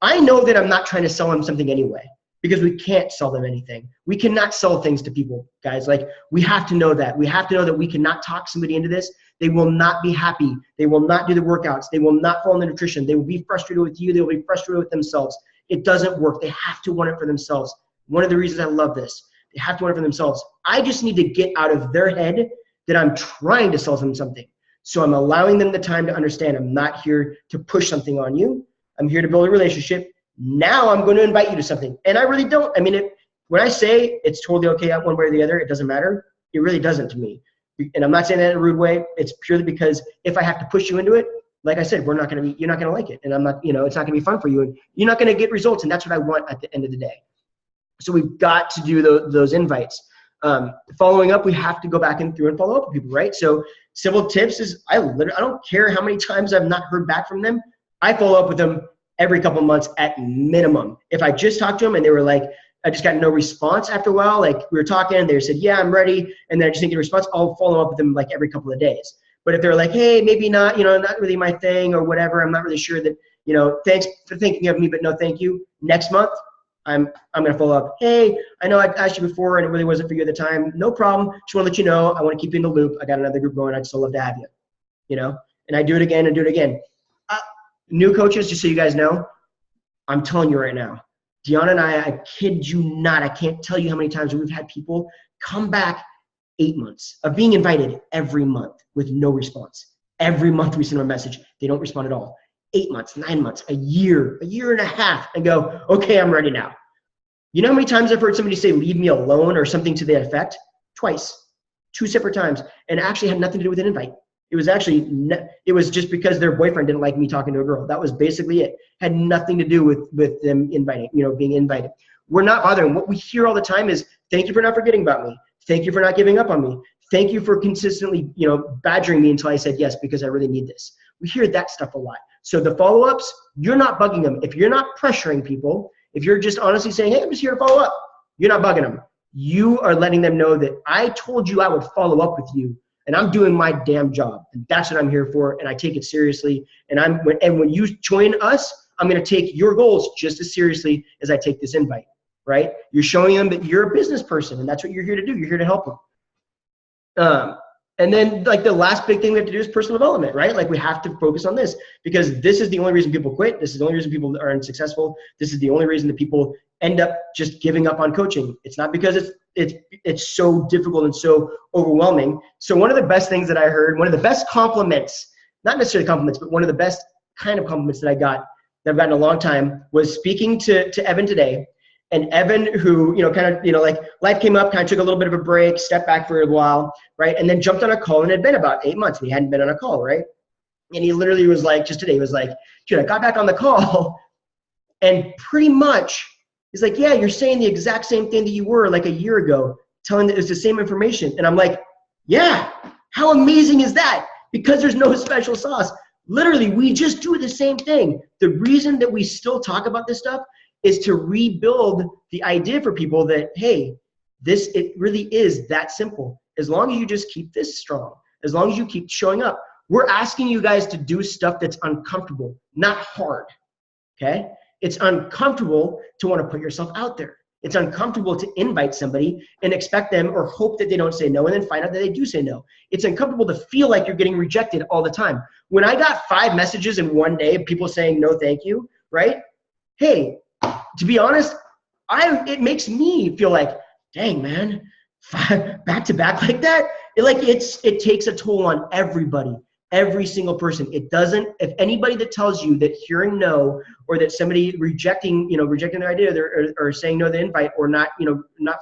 I know that I'm not trying to sell him something anyway, because we can't sell them anything. We cannot sell things to people, guys. Like, we have to know that. We have to know that we cannot talk somebody into this. They will not be happy. They will not do the workouts. They will not follow the nutrition. They will be frustrated with you. They will be frustrated with themselves. It doesn't work. They have to want it for themselves. One of the reasons I love this, they have to want it for themselves. I just need to get out of their head that I'm trying to sell them something. So I'm allowing them the time to understand I'm not here to push something on you. I'm here to build a relationship. Now I'm going to invite you to something. And I really don't. I mean, when I say it's totally okay one way or the other, it doesn't matter. It really doesn't to me. And I'm not saying that in a rude way. It's purely because if I have to push you into it, like I said, you're not going to like it. And I'm not, you know, it's not going to be fun for you. And you're not going to get results. And that's what I want at the end of the day. So we've got to do those invites. Following up, we have to go back through and follow up with people, right? So simple tips is I don't care how many times I've not heard back from them. I follow up with them every couple of months at minimum. If I just talked to them and they were like, I just got no response after a while, like we were talking and they said, yeah, I'm ready. And then I just didn't get a response. I'll follow up with them like every couple of days. But if they're like, hey, maybe not, you know, not really my thing or whatever, I'm not really sure that, you know, thanks for thinking of me, but no, thank you. Next month, I'm going to follow up. Hey, I know I asked you before and it really wasn't for you at the time. No problem. Just want to let you know, I want to keep you in the loop. I got another group going. I'd still love to have you, you know, and I do it again and do it again. New coaches, just so you guys know, I'm telling you right now, Deanna and I kid you not, I can't tell you how many times we've had people come back 8 months of being invited every month with no response. Every month we send them a message. They don't respond at all. 8 months, 9 months, a year and a half, and go, okay, I'm ready now. You know how many times I've heard somebody say, leave me alone or something to that effect? Twice, 2 separate times, and it actually had nothing to do with an invite. It was actually, it was just because their boyfriend didn't like me talking to a girl. That was basically it. Had nothing to do with them inviting, you know, being invited. We're not bothering. What we hear all the time is, thank you for not forgetting about me. Thank you for not giving up on me. Thank you for consistently, you know, badgering me until I said yes because I really need this. We hear that stuff a lot. So the follow-ups, you're not bugging them. If you're not pressuring people, if you're just honestly saying, hey, I'm just here to follow up, you're not bugging them. You are letting them know that I told you I would follow up with you. And I'm doing my damn job, and that's what I'm here for, and I take it seriously. And when you join us, I'm going to take your goals just as seriously as I take this invite, right? You're showing them that you're a business person, and that's what you're here to do. You're here to help them. And then, like, the last big thing we have to do is personal development, right? Like, we have to focus on this because this is the only reason people quit. This is the only reason people are unsuccessful. This is the only reason that people end up just giving up on coaching. It's not because it's so difficult and so overwhelming. So one of the best things that I heard, one of the best compliments, not necessarily compliments, but one of the best kind of compliments that I've gotten in a long time was speaking to Evan today. And Evan, who, you know, kind of, you know, like life came up, kind of took a little bit of a break, stepped back for a while, right? And then jumped on a call and had been about 8 months and he hadn't been on a call, right? And he literally was like, just today, he was like, dude, I got back on the call and pretty much he's like, yeah, you're saying the exact same thing that you were like a year ago, telling that it's the same information. And I'm like, yeah, how amazing is that? Because there's no special sauce. Literally, we just do the same thing. The reason that we still talk about this stuff is to rebuild the idea for people that, hey, it really is that simple. As long as you just keep this strong, as long as you keep showing up, we're asking you guys to do stuff that's uncomfortable, not hard, okay? It's uncomfortable to want to put yourself out there. It's uncomfortable to invite somebody and expect them or hope that they don't say no and then find out that they do say no. It's uncomfortable to feel like you're getting rejected all the time. When I got 5 messages in one day of people saying no thank you, right? Hey, to be honest, it makes me feel like, dang man, 5 back to back like that. It takes a toll on everybody. Every single person. It doesn't, if anybody that tells you that hearing no, or that somebody rejecting their idea, or saying no to the invite, or not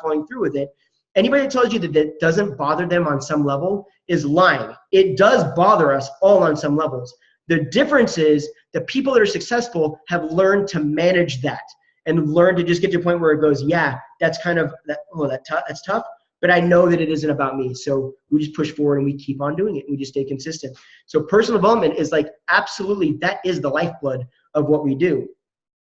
following through with it, anybody that tells you that that doesn't bother them on some level is lying. It does bother us all on some levels. The difference is the people that are successful have learned to manage that and learn to just get to a point where it goes, yeah, that's kind of, that's tough. But I know that it isn't about me. So we just push forward and we keep on doing it. We just stay consistent. So personal development is like, absolutely, that is the lifeblood of what we do.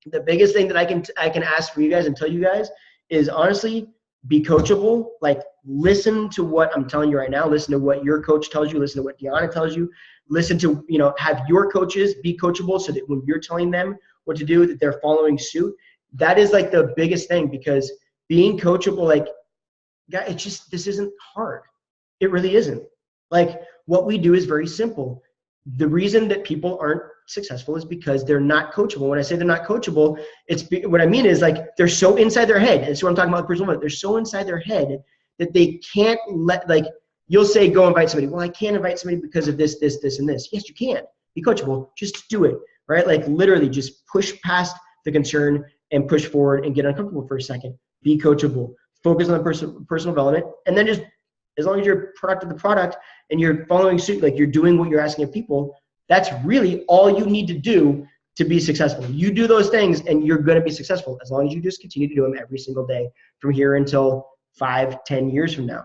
The biggest thing that I can ask for you guys and tell you guys is, honestly, be coachable. Like, listen to what I'm telling you right now. Listen to what your coach tells you. Listen to what Deanna tells you. Listen to, have your coaches be coachable so that when you're telling them what to do, that they're following suit. That is like the biggest thing, because being coachable, like, this isn't hard. It really isn't. Like, what we do is very simple. The reason that people aren't successful is because they're not coachable. When I say they're not coachable, what I mean is, like, they're so inside their head. That's what I'm talking about with personal development. They're so inside their head that they can't like, you'll say, go invite somebody. Well, I can't invite somebody because of this, and this. Yes, you can. Be coachable. Just do it, right? Like, literally just push past the concern and push forward and get uncomfortable for a second. Be coachable. Focus on the personal development, and then just, as long as you're productive the product and you're following suit, like you're doing what you're asking of people, that's really all you need to do to be successful. You do those things and you're going to be successful, as long as you just continue to do them every single day from here until 5-10 years from now.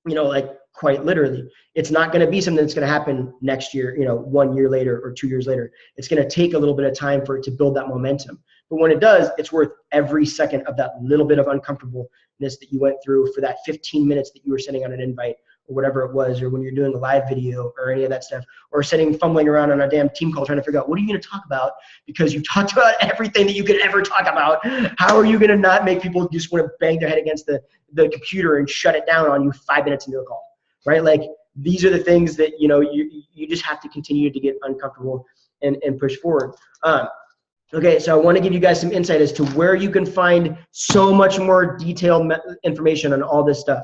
Like, quite literally, it's not going to be something that's going to happen next year, 1 year later or 2 years later. It's going to take a little bit of time for it to build that momentum. But when it does, it's worth every second of that little bit of uncomfortableness that you went through for that 15 minutes that you were sending on an invite, or whatever it was, or when you're doing a live video or any of that stuff, or fumbling around on a damn team call trying to figure out what are you going to talk about, because you talked about everything that you could ever talk about. How are you going to not make people just want to bang their head against the computer and shut it down on you 5 minutes into a call, right? Like, these are the things that, you just have to continue to get uncomfortable and push forward. Okay, so I want to give you guys some insight as to where you can find so much more detailed information on all this stuff.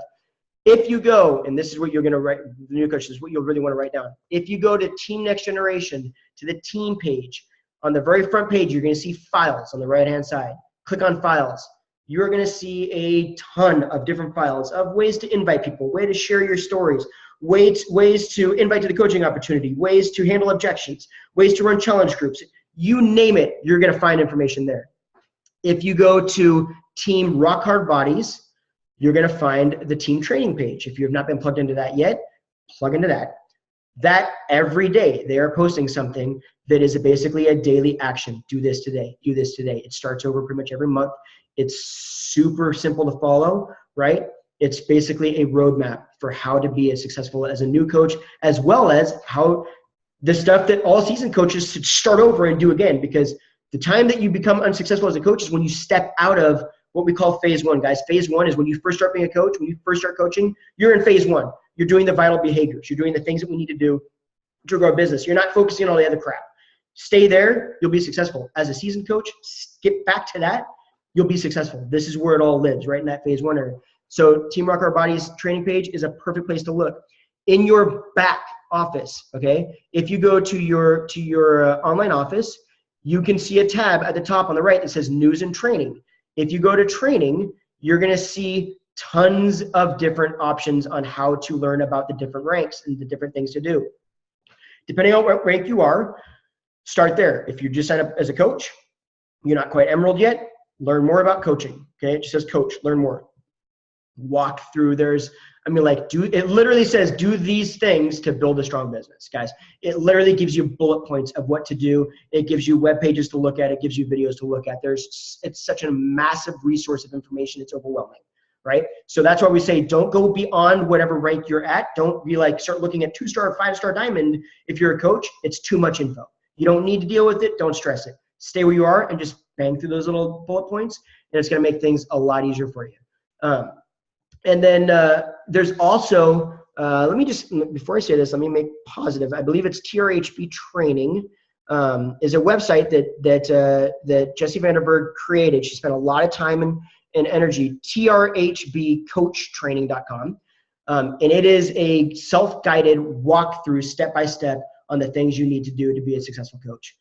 If you go, and this is what you're going to write, the new coach, this is what you'll really want to write down. If you go to Team Next Generation, to the team page, on the very front page, you're going to see files on the right-hand side. Click on files. You're going to see a ton of different files of ways to invite people, way to share your stories, ways to invite to the coaching opportunity, ways to handle objections, ways to run challenge groups. You name it, you're going to find information there. If you go to Team Rock Hard Bodies, you're going to find the team training page. If you have not been plugged into that yet, plug into that. That every day they are posting something that is basically a daily action. Do this today. Do this today. It starts over pretty much every month. It's super simple to follow, right? It's basically a roadmap for how to be as successful as a new coach, as well as how the stuff that all season coaches should start over and do again, because the time that you become unsuccessful as a coach is when you step out of what we call phase 1, guys. Phase 1 is when you first start being a coach, when you first start coaching, you're in phase 1. You're doing the vital behaviors. You're doing the things that we need to do to grow a business. You're not focusing on all the other crap. Stay there, you'll be successful. As a seasoned coach, get back to that, you'll be successful. This is where it all lives, right in that phase 1 area. So Team Rock Our Bodies training page is a perfect place to look. In your back office, okay? If you go to your online office, you can see a tab at the top on the right that says News and Training. If you go to Training, you're gonna see tons of different options on how to learn about the different ranks and the different things to do. Depending on what rank you are, start there. If you just signed up as a coach, you're not quite Emerald yet, learn more about coaching, okay? It just says coach, learn more. Walk through, it literally says do these things to build a strong business, guys. It literally gives you bullet points of what to do. It gives you web pages to look at. It gives you videos to look at. It's such a massive resource of information. It's overwhelming, right? So that's why we say don't go beyond whatever rank you're at. Don't be like, start looking at 2-star, 5-star diamond. If you're a coach, it's too much info. You don't need to deal with it. Don't stress it. Stay where you are and just bang through those little bullet points and it's going to make things a lot easier for you. And then there's also, let me just, before I say this, let me make positive. I believe it's TRHB Training is a website that Jessie Vanderberg created. She spent a lot of time and energy, trhbcoachtraining.com. And it is a self-guided walkthrough step-by-step on the things you need to do to be a successful coach.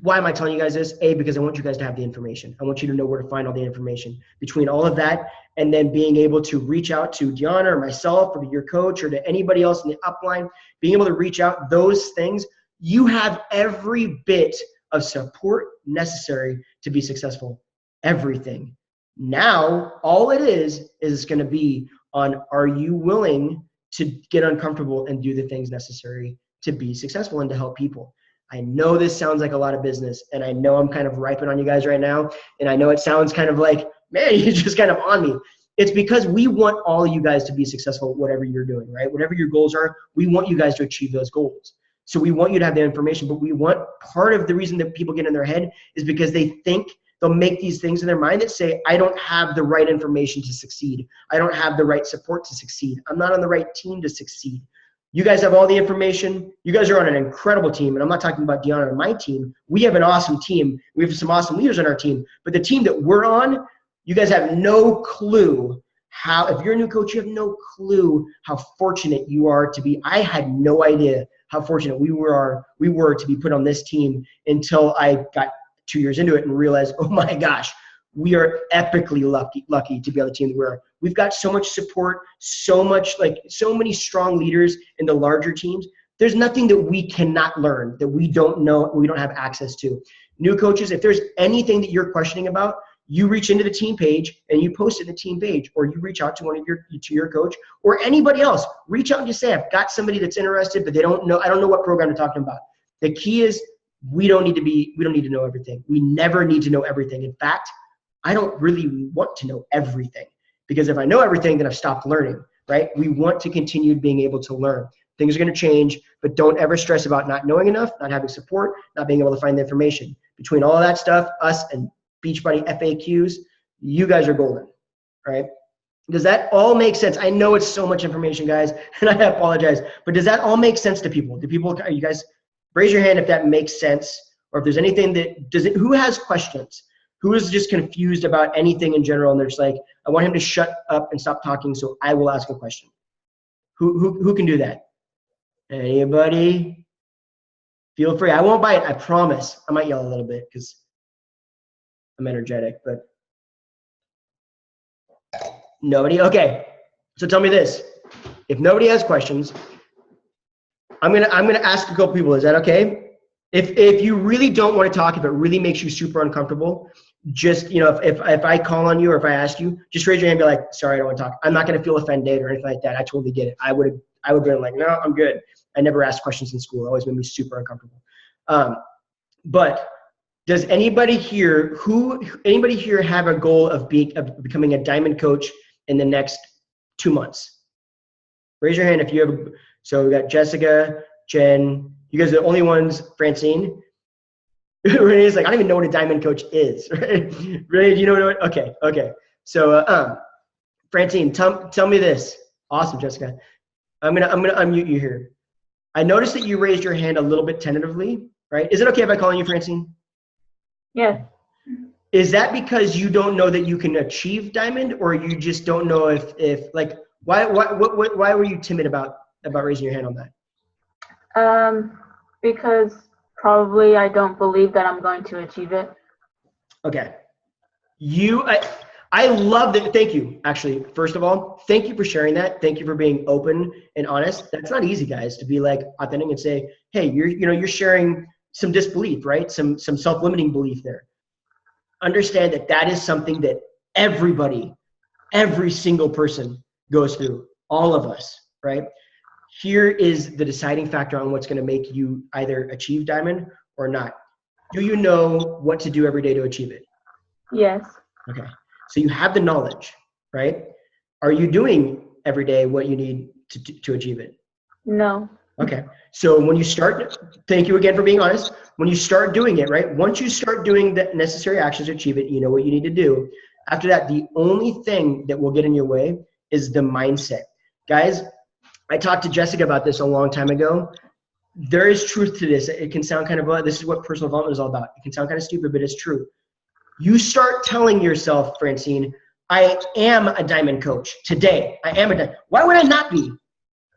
Why am I telling you guys this? A, because I want you guys to have the information. I want you to know where to find all the information. Between all of that and then being able to reach out to Deanna or myself or to your coach or to anybody else in the upline, being able to reach out, those things, you have every bit of support necessary to be successful. Everything. Now, all it is going to be on, are you willing to get uncomfortable and do the things necessary to be successful and to help people? I know this sounds like a lot of business, and I know I'm kind of ripping on you guys right now, and I know it sounds kind of like, man, you're just kind of on me. It's because we want all of you guys to be successful, whatever you're doing, right? Whatever your goals are, we want you guys to achieve those goals. So we want you to have the information, but we want, part of the reason that people get in their head is because they think they'll make these things in their mind that say, I don't have the right information to succeed. I don't have the right support to succeed. I'm not on the right team to succeed. You guys have all the information. You guys are on an incredible team. And I'm not talking about Deanna and my team. We have an awesome team. We have some awesome leaders on our team. But the team that we're on, you guys have no clue how, if you're a new coach, you have no clue how fortunate you are to be. I had no idea how fortunate we were to be put on this team until I got 2 years into it and realized, oh my gosh, we are epically lucky to be on the team that we're on. We've got so much support, so many strong leaders in the larger teams. There's nothing that we cannot learn, that we don't know, we don't have access to. New coaches, if there's anything that you're questioning about, you reach into the team page and you post it in the team page, or you reach out to your coach or anybody else. Reach out and just say, I've got somebody that's interested, but I don't know what program they're talking about. The key is we don't need to know everything. We never need to know everything. In fact, I don't really want to know everything, because if I know everything, then I've stopped learning, right? We want to continue being able to learn. Things are going to change, but don't ever stress about not knowing enough, not having support, not being able to find the information. Between all of that stuff, us and Beachbody FAQs, you guys are golden, right? Does that all make sense? I know it's so much information, guys, and I apologize, but does that all make sense to people? Are you guys, raise your hand if that makes sense, or if there's anything that doesn't, who has questions? Who is just confused about anything in general, and they're just like, I want him to shut up and stop talking so I will ask a question. Who can do that? Anybody? Feel free. I won't bite, I promise. I might yell a little bit because I'm energetic, but nobody? Okay, so tell me this. If nobody has questions, I'm gonna ask a couple people, is that okay? If you really don't want to talk, if it really makes you super uncomfortable, just, if I call on you or if I ask you, just raise your hand and be like, sorry, I don't want to talk. I'm not going to feel offended or anything like that. I totally get it. I would have been like, no, I'm good. I never asked questions in school. It always made me super uncomfortable. But does anybody here have a goal of becoming a diamond coach in the next 2 months? Raise your hand if you have. So we got Jessica, Jen. You guys are the only ones. Francine. Renee's like, I don't even know what a diamond coach is. Right? Renee, do you know what? Okay. So, Francine, tell me this. Awesome, Jessica. I'm gonna unmute you here. I noticed that you raised your hand a little bit tentatively, right? Is it okay if I call on you, Francine? Yeah. Is that because you don't know that you can achieve diamond, or you just don't know if like, why were you timid about raising your hand on that? Because probably I don't believe that I'm going to achieve it. Okay. I love that. Thank you. Actually, first of all, thank you for sharing that. Thank you for being open and honest. That's not easy, guys, to be like authentic and say, hey, you're sharing some disbelief, right? Some self-limiting belief there. Understand that is something that every single person goes through, all of us, right? Here is the deciding factor on what's going to make you either achieve diamond or not. Do you know what to do every day to achieve it? Yes. Okay. So you have the knowledge, right? Are you doing every day what you need to achieve it? No. Okay. So when you start, thank you again for being honest. When you start doing it, right? Once you start doing the necessary actions to achieve it, you know what you need to do. After that, the only thing that will get in your way is the mindset. Guys, I talked to Jessica about this a long time ago. There is truth to this. It can sound kind of, this is what personal development is all about. It can sound kind of stupid, but it's true. You start telling yourself, Francine, I am a diamond coach today. I am a diamond. Why would I not be?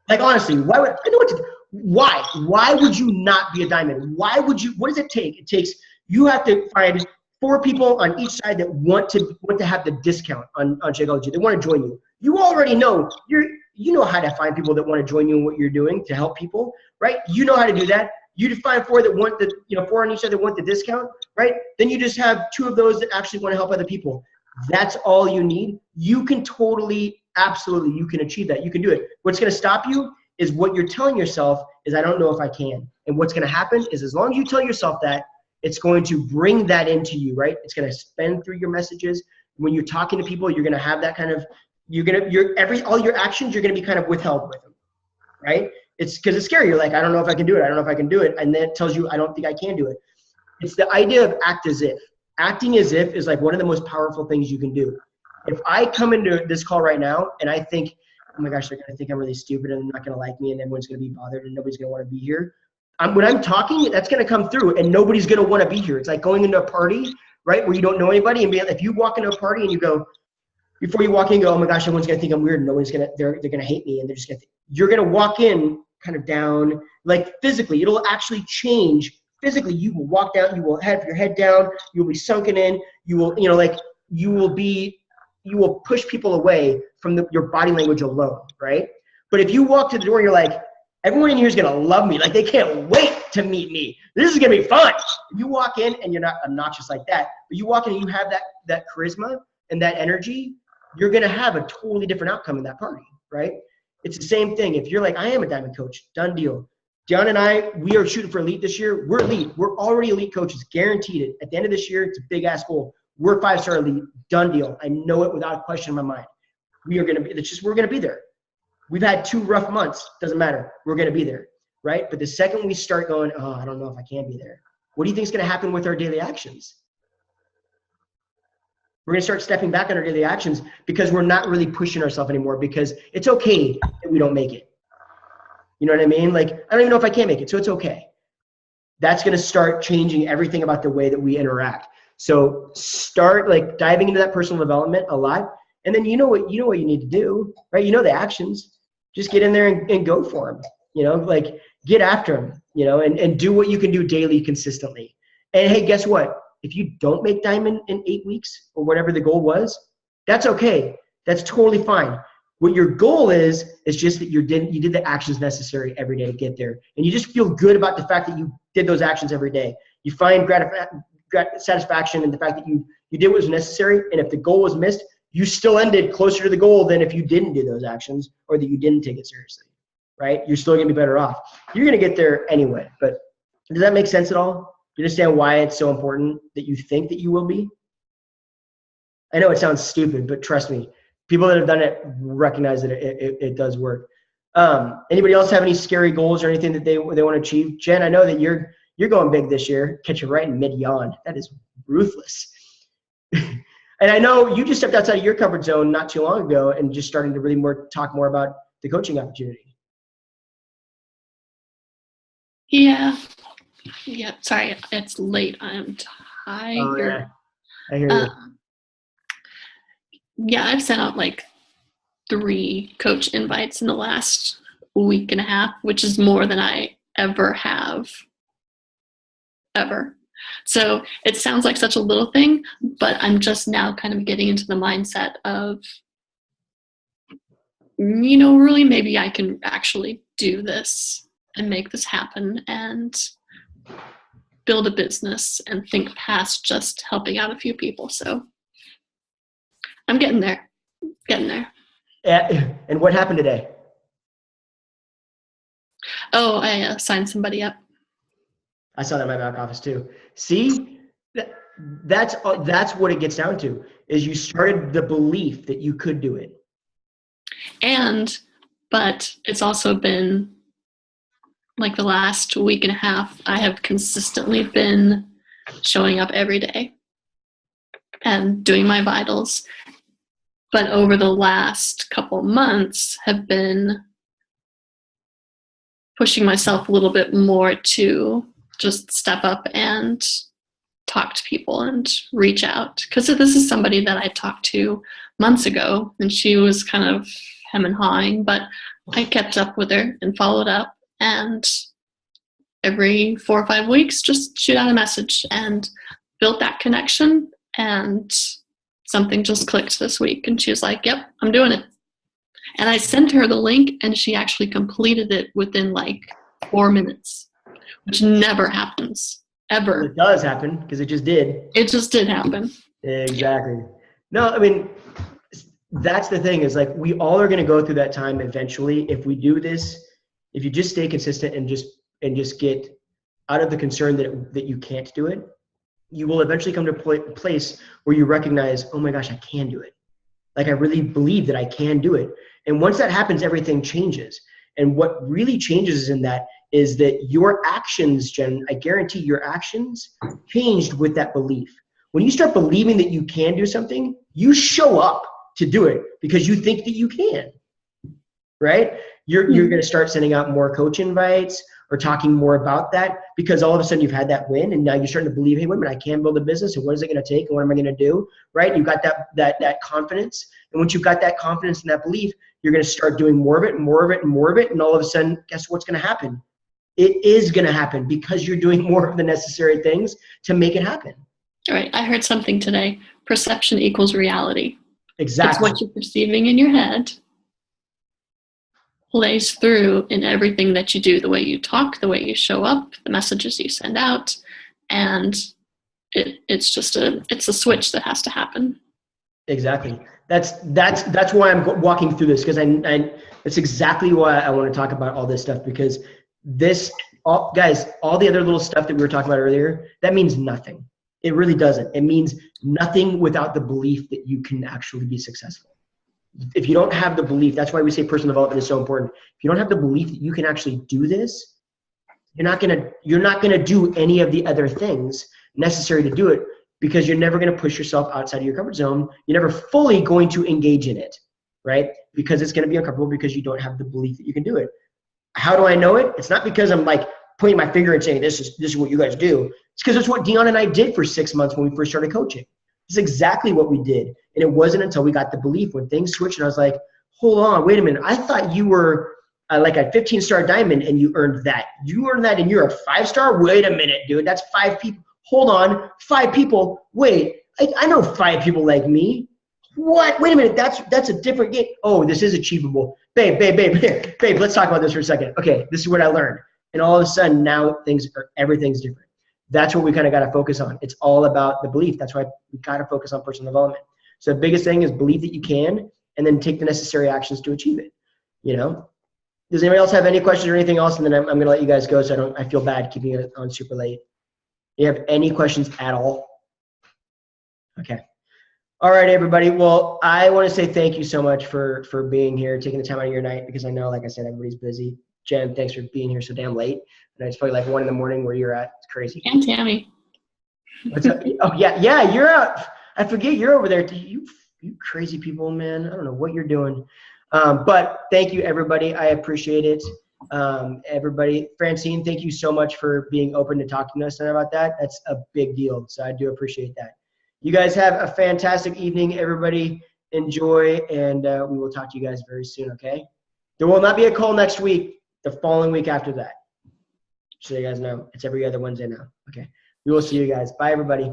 Like, honestly, why would I know what to do? Why would you not be a diamond? Why would you, what does it take? It takes, you have to find 4 people on each side that want to have the discount on Shakeology. They want to join you. You already know, you know how to find people that want to join you in what you're doing to help people, right? You know how to do that. You define 4 that want the, 4 on each side that want the discount, right? Then you just have 2 of those that actually want to help other people. That's all you need. You can totally, absolutely, you can achieve that. You can do it. What's going to stop you is what you're telling yourself is, I don't know if I can. And what's going to happen is, as long as you tell yourself that, it's going to bring that into you, right? It's going to spin through your messages. When you're talking to people, you're going to have that kind of, all your actions, you're going to be kind of withheld with them, right? It's because it's scary. You're like, I don't know if I can do it. I don't know if I can do it. And then it tells you, I don't think I can do it. It's the idea of act as if. Acting as if is like one of the most powerful things you can do. If I come into this call right now and I think, oh my gosh, they're going to think I'm really stupid and they're not going to like me and everyone's going to be bothered and nobody's going to want to be here. When I'm talking, that's going to come through and nobody's going to want to be here. It's like going into a party, right, where you don't know anybody. And if you walk into a party and you go, before you walk in, you go, oh my gosh, everyone's going to think I'm weird and nobody's going to, they're going to hate me and they're just going to, you're going to walk in kind of down, like physically, it'll actually change. Physically, you will walk down, you will have your head down, you will be sunken in, you will, you will push people away from your body language alone, right? But if you walk to the door and you're like, everyone in here is going to love me, like they can't wait to meet me, this is going to be fun. You walk in and you're not obnoxious like that, but you walk in and you have that charisma and that energy, you're going to have a totally different outcome in that party, right? It's the same thing. If you're like, I am a diamond coach, done deal. John and I, we are shooting for elite this year. We're elite. We're already elite coaches, guaranteed it. At the end of this year, it's a big ass goal. We're 5-star elite, done deal. I know it without a question in my mind. We are going to be, we're going to be there. We've had 2 rough months. Doesn't matter. We're going to be there, right? But the second we start going, oh, I don't know if I can be there. What do you think is going to happen with our daily actions? We're going to start stepping back on our daily actions because we're not really pushing ourselves anymore, because it's okay that we don't make it. You know what I mean? Like, I don't even know if I can make it, so it's okay. That's going to start changing everything about the way that we interact. So start like diving into that personal development a lot. And then you know what you need to do, right? You know the actions. Just get in there and go for them. Like get after them, and do what you can do daily consistently. And hey, guess what? If you don't make diamond in 8 weeks or whatever the goal was, that's okay. That's totally fine. What your goal is just that you did the actions necessary every day to get there. And you just feel good about the fact that you did those actions every day. You find satisfaction in the fact that you did what was necessary. And if the goal was missed, you still ended closer to the goal than if you didn't do those actions or that you didn't take it seriously, right? You're still going to be better off. You're going to get there anyway. But does that make sense at all? Do you understand why it's so important that you think that you will be? I know it sounds stupid, but trust me, people that have done it recognize that it does work. Anybody else have any scary goals or anything that they want to achieve? Jen, I know that you're going big this year. Catch you right in mid-yawn. That is ruthless. And I know you just stepped outside of your comfort zone not too long ago and just starting to really talk more about the coaching opportunity. Yeah. Sorry, it's late. I'm tired. Oh, yeah. I hear you. Yeah, I've sent out like 3 coach invites in the last week and a half, which is more than I ever have. Ever. So it sounds like such a little thing, but I'm just now kind of getting into the mindset of, really maybe I can actually do this and make this happen and build a business and think past just helping out a few people. So I'm getting there. And what happened today? Oh, I signed somebody up. I saw that in my back office too. See, that's what it gets down to, is you started the belief that you could do it. But it's also been like the last week and a half, I have consistently been showing up every day and doing my vitals. But over the last couple months have been pushing myself a little bit more to just step up and talk to people and reach out. Because this is somebody that I talked to months ago, and she was kind of hem and hawing, but I kept up with her and followed up, and every 4 or 5 weeks just shoot out a message and built that connection, and something just clicked this week, and she was like, yep, I'm doing it. And I sent her the link, and she actually completed it within like 4 minutes, which never happens, ever. It does happen because it just did. It just did happen. Exactly. No, I mean, that's the thing is like we all are going to go through that time eventually. If we do this, if you just stay consistent and just get out of the concern that you can't do it, you will eventually come to a place where you recognize, oh my gosh, I can do it. Like I really believe that I can do it. And once that happens, everything changes. And what really changes in that is that your actions, Jen, I guarantee your actions changed with that belief. When you start believing that you can do something, you show up to do it because you think that you can, right? You're going to start sending out more coach invites or talking more about that because all of a sudden you've had that win and now you're starting to believe, hey, wait a minute, I can build a business and what is it going to take and what am I going to do, right? And you've got that confidence. And once you've got that confidence and that belief, you're going to start doing more of it and more of it and more of it. And all of a sudden, guess what's going to happen? It is going to happen because you're doing more of the necessary things to make it happen. All right. I heard something today. Perception equals reality. Exactly. It's what you're perceiving in your head plays through in everything that you do, the way you talk, the way you show up, the messages you send out. And it's a switch that has to happen. Exactly. That's why I'm walking through this because that's exactly why I want to talk about all this stuff because all the other little stuff that we were talking about earlier, that means nothing. It really doesn't. It means nothing without the belief that you can actually be successful. If you don't have the belief, that's why we say personal development is so important. If you don't have the belief that you can actually do this, you're not gonna do any of the other things necessary to do it because you're never gonna push yourself outside of your comfort zone. You're never fully going to engage in it, right? Because it's gonna be uncomfortable because you don't have the belief that you can do it. How do I know it? It's not because I'm like pointing my finger and saying this is what you guys do. It's because it's what Dion and I did for 6 months when we first started coaching. It's exactly what we did. And it wasn't until we got the belief when things switched and I was like, hold on, wait a minute. I thought you were like a 15-star diamond and you earned that. You earned that and you're a 5-star? Wait a minute, dude. That's 5 people. Hold on. 5 people. Wait, I know 5 people like me. What? Wait a minute. That's a different game. Oh, this is achievable. Babe, let's talk about this for a second. Okay, this is what I learned. And all of a sudden now everything's different. That's what we kind of got to focus on. It's all about the belief. That's why we got to focus on personal development. So the biggest thing is believe that you can and then take the necessary actions to achieve it. You know? Does anybody else have any questions or anything else? And then I'm going to let you guys go so I feel bad keeping it on super late. Do you have any questions at all? Okay. All right, everybody. Well, I want to say thank you so much for being here, taking the time out of your night because I know, like I said, everybody's busy. Jen, thanks for being here so damn late. And it's probably like 1 a.m. where you're at. It's crazy. And Tammy. What's up? Oh, yeah, you're out. I forget you're over there. You crazy people, man. I don't know what you're doing. But thank you, everybody. I appreciate it. Everybody. Francine, thank you so much for being open to talking to us about that. That's a big deal. So I do appreciate that. You guys have a fantastic evening. Everybody enjoy, and we will talk to you guys very soon, okay? There will not be a call next week. The following week after that. So you guys know, it's every other Wednesday now. Okay. We will see you guys. Bye, everybody.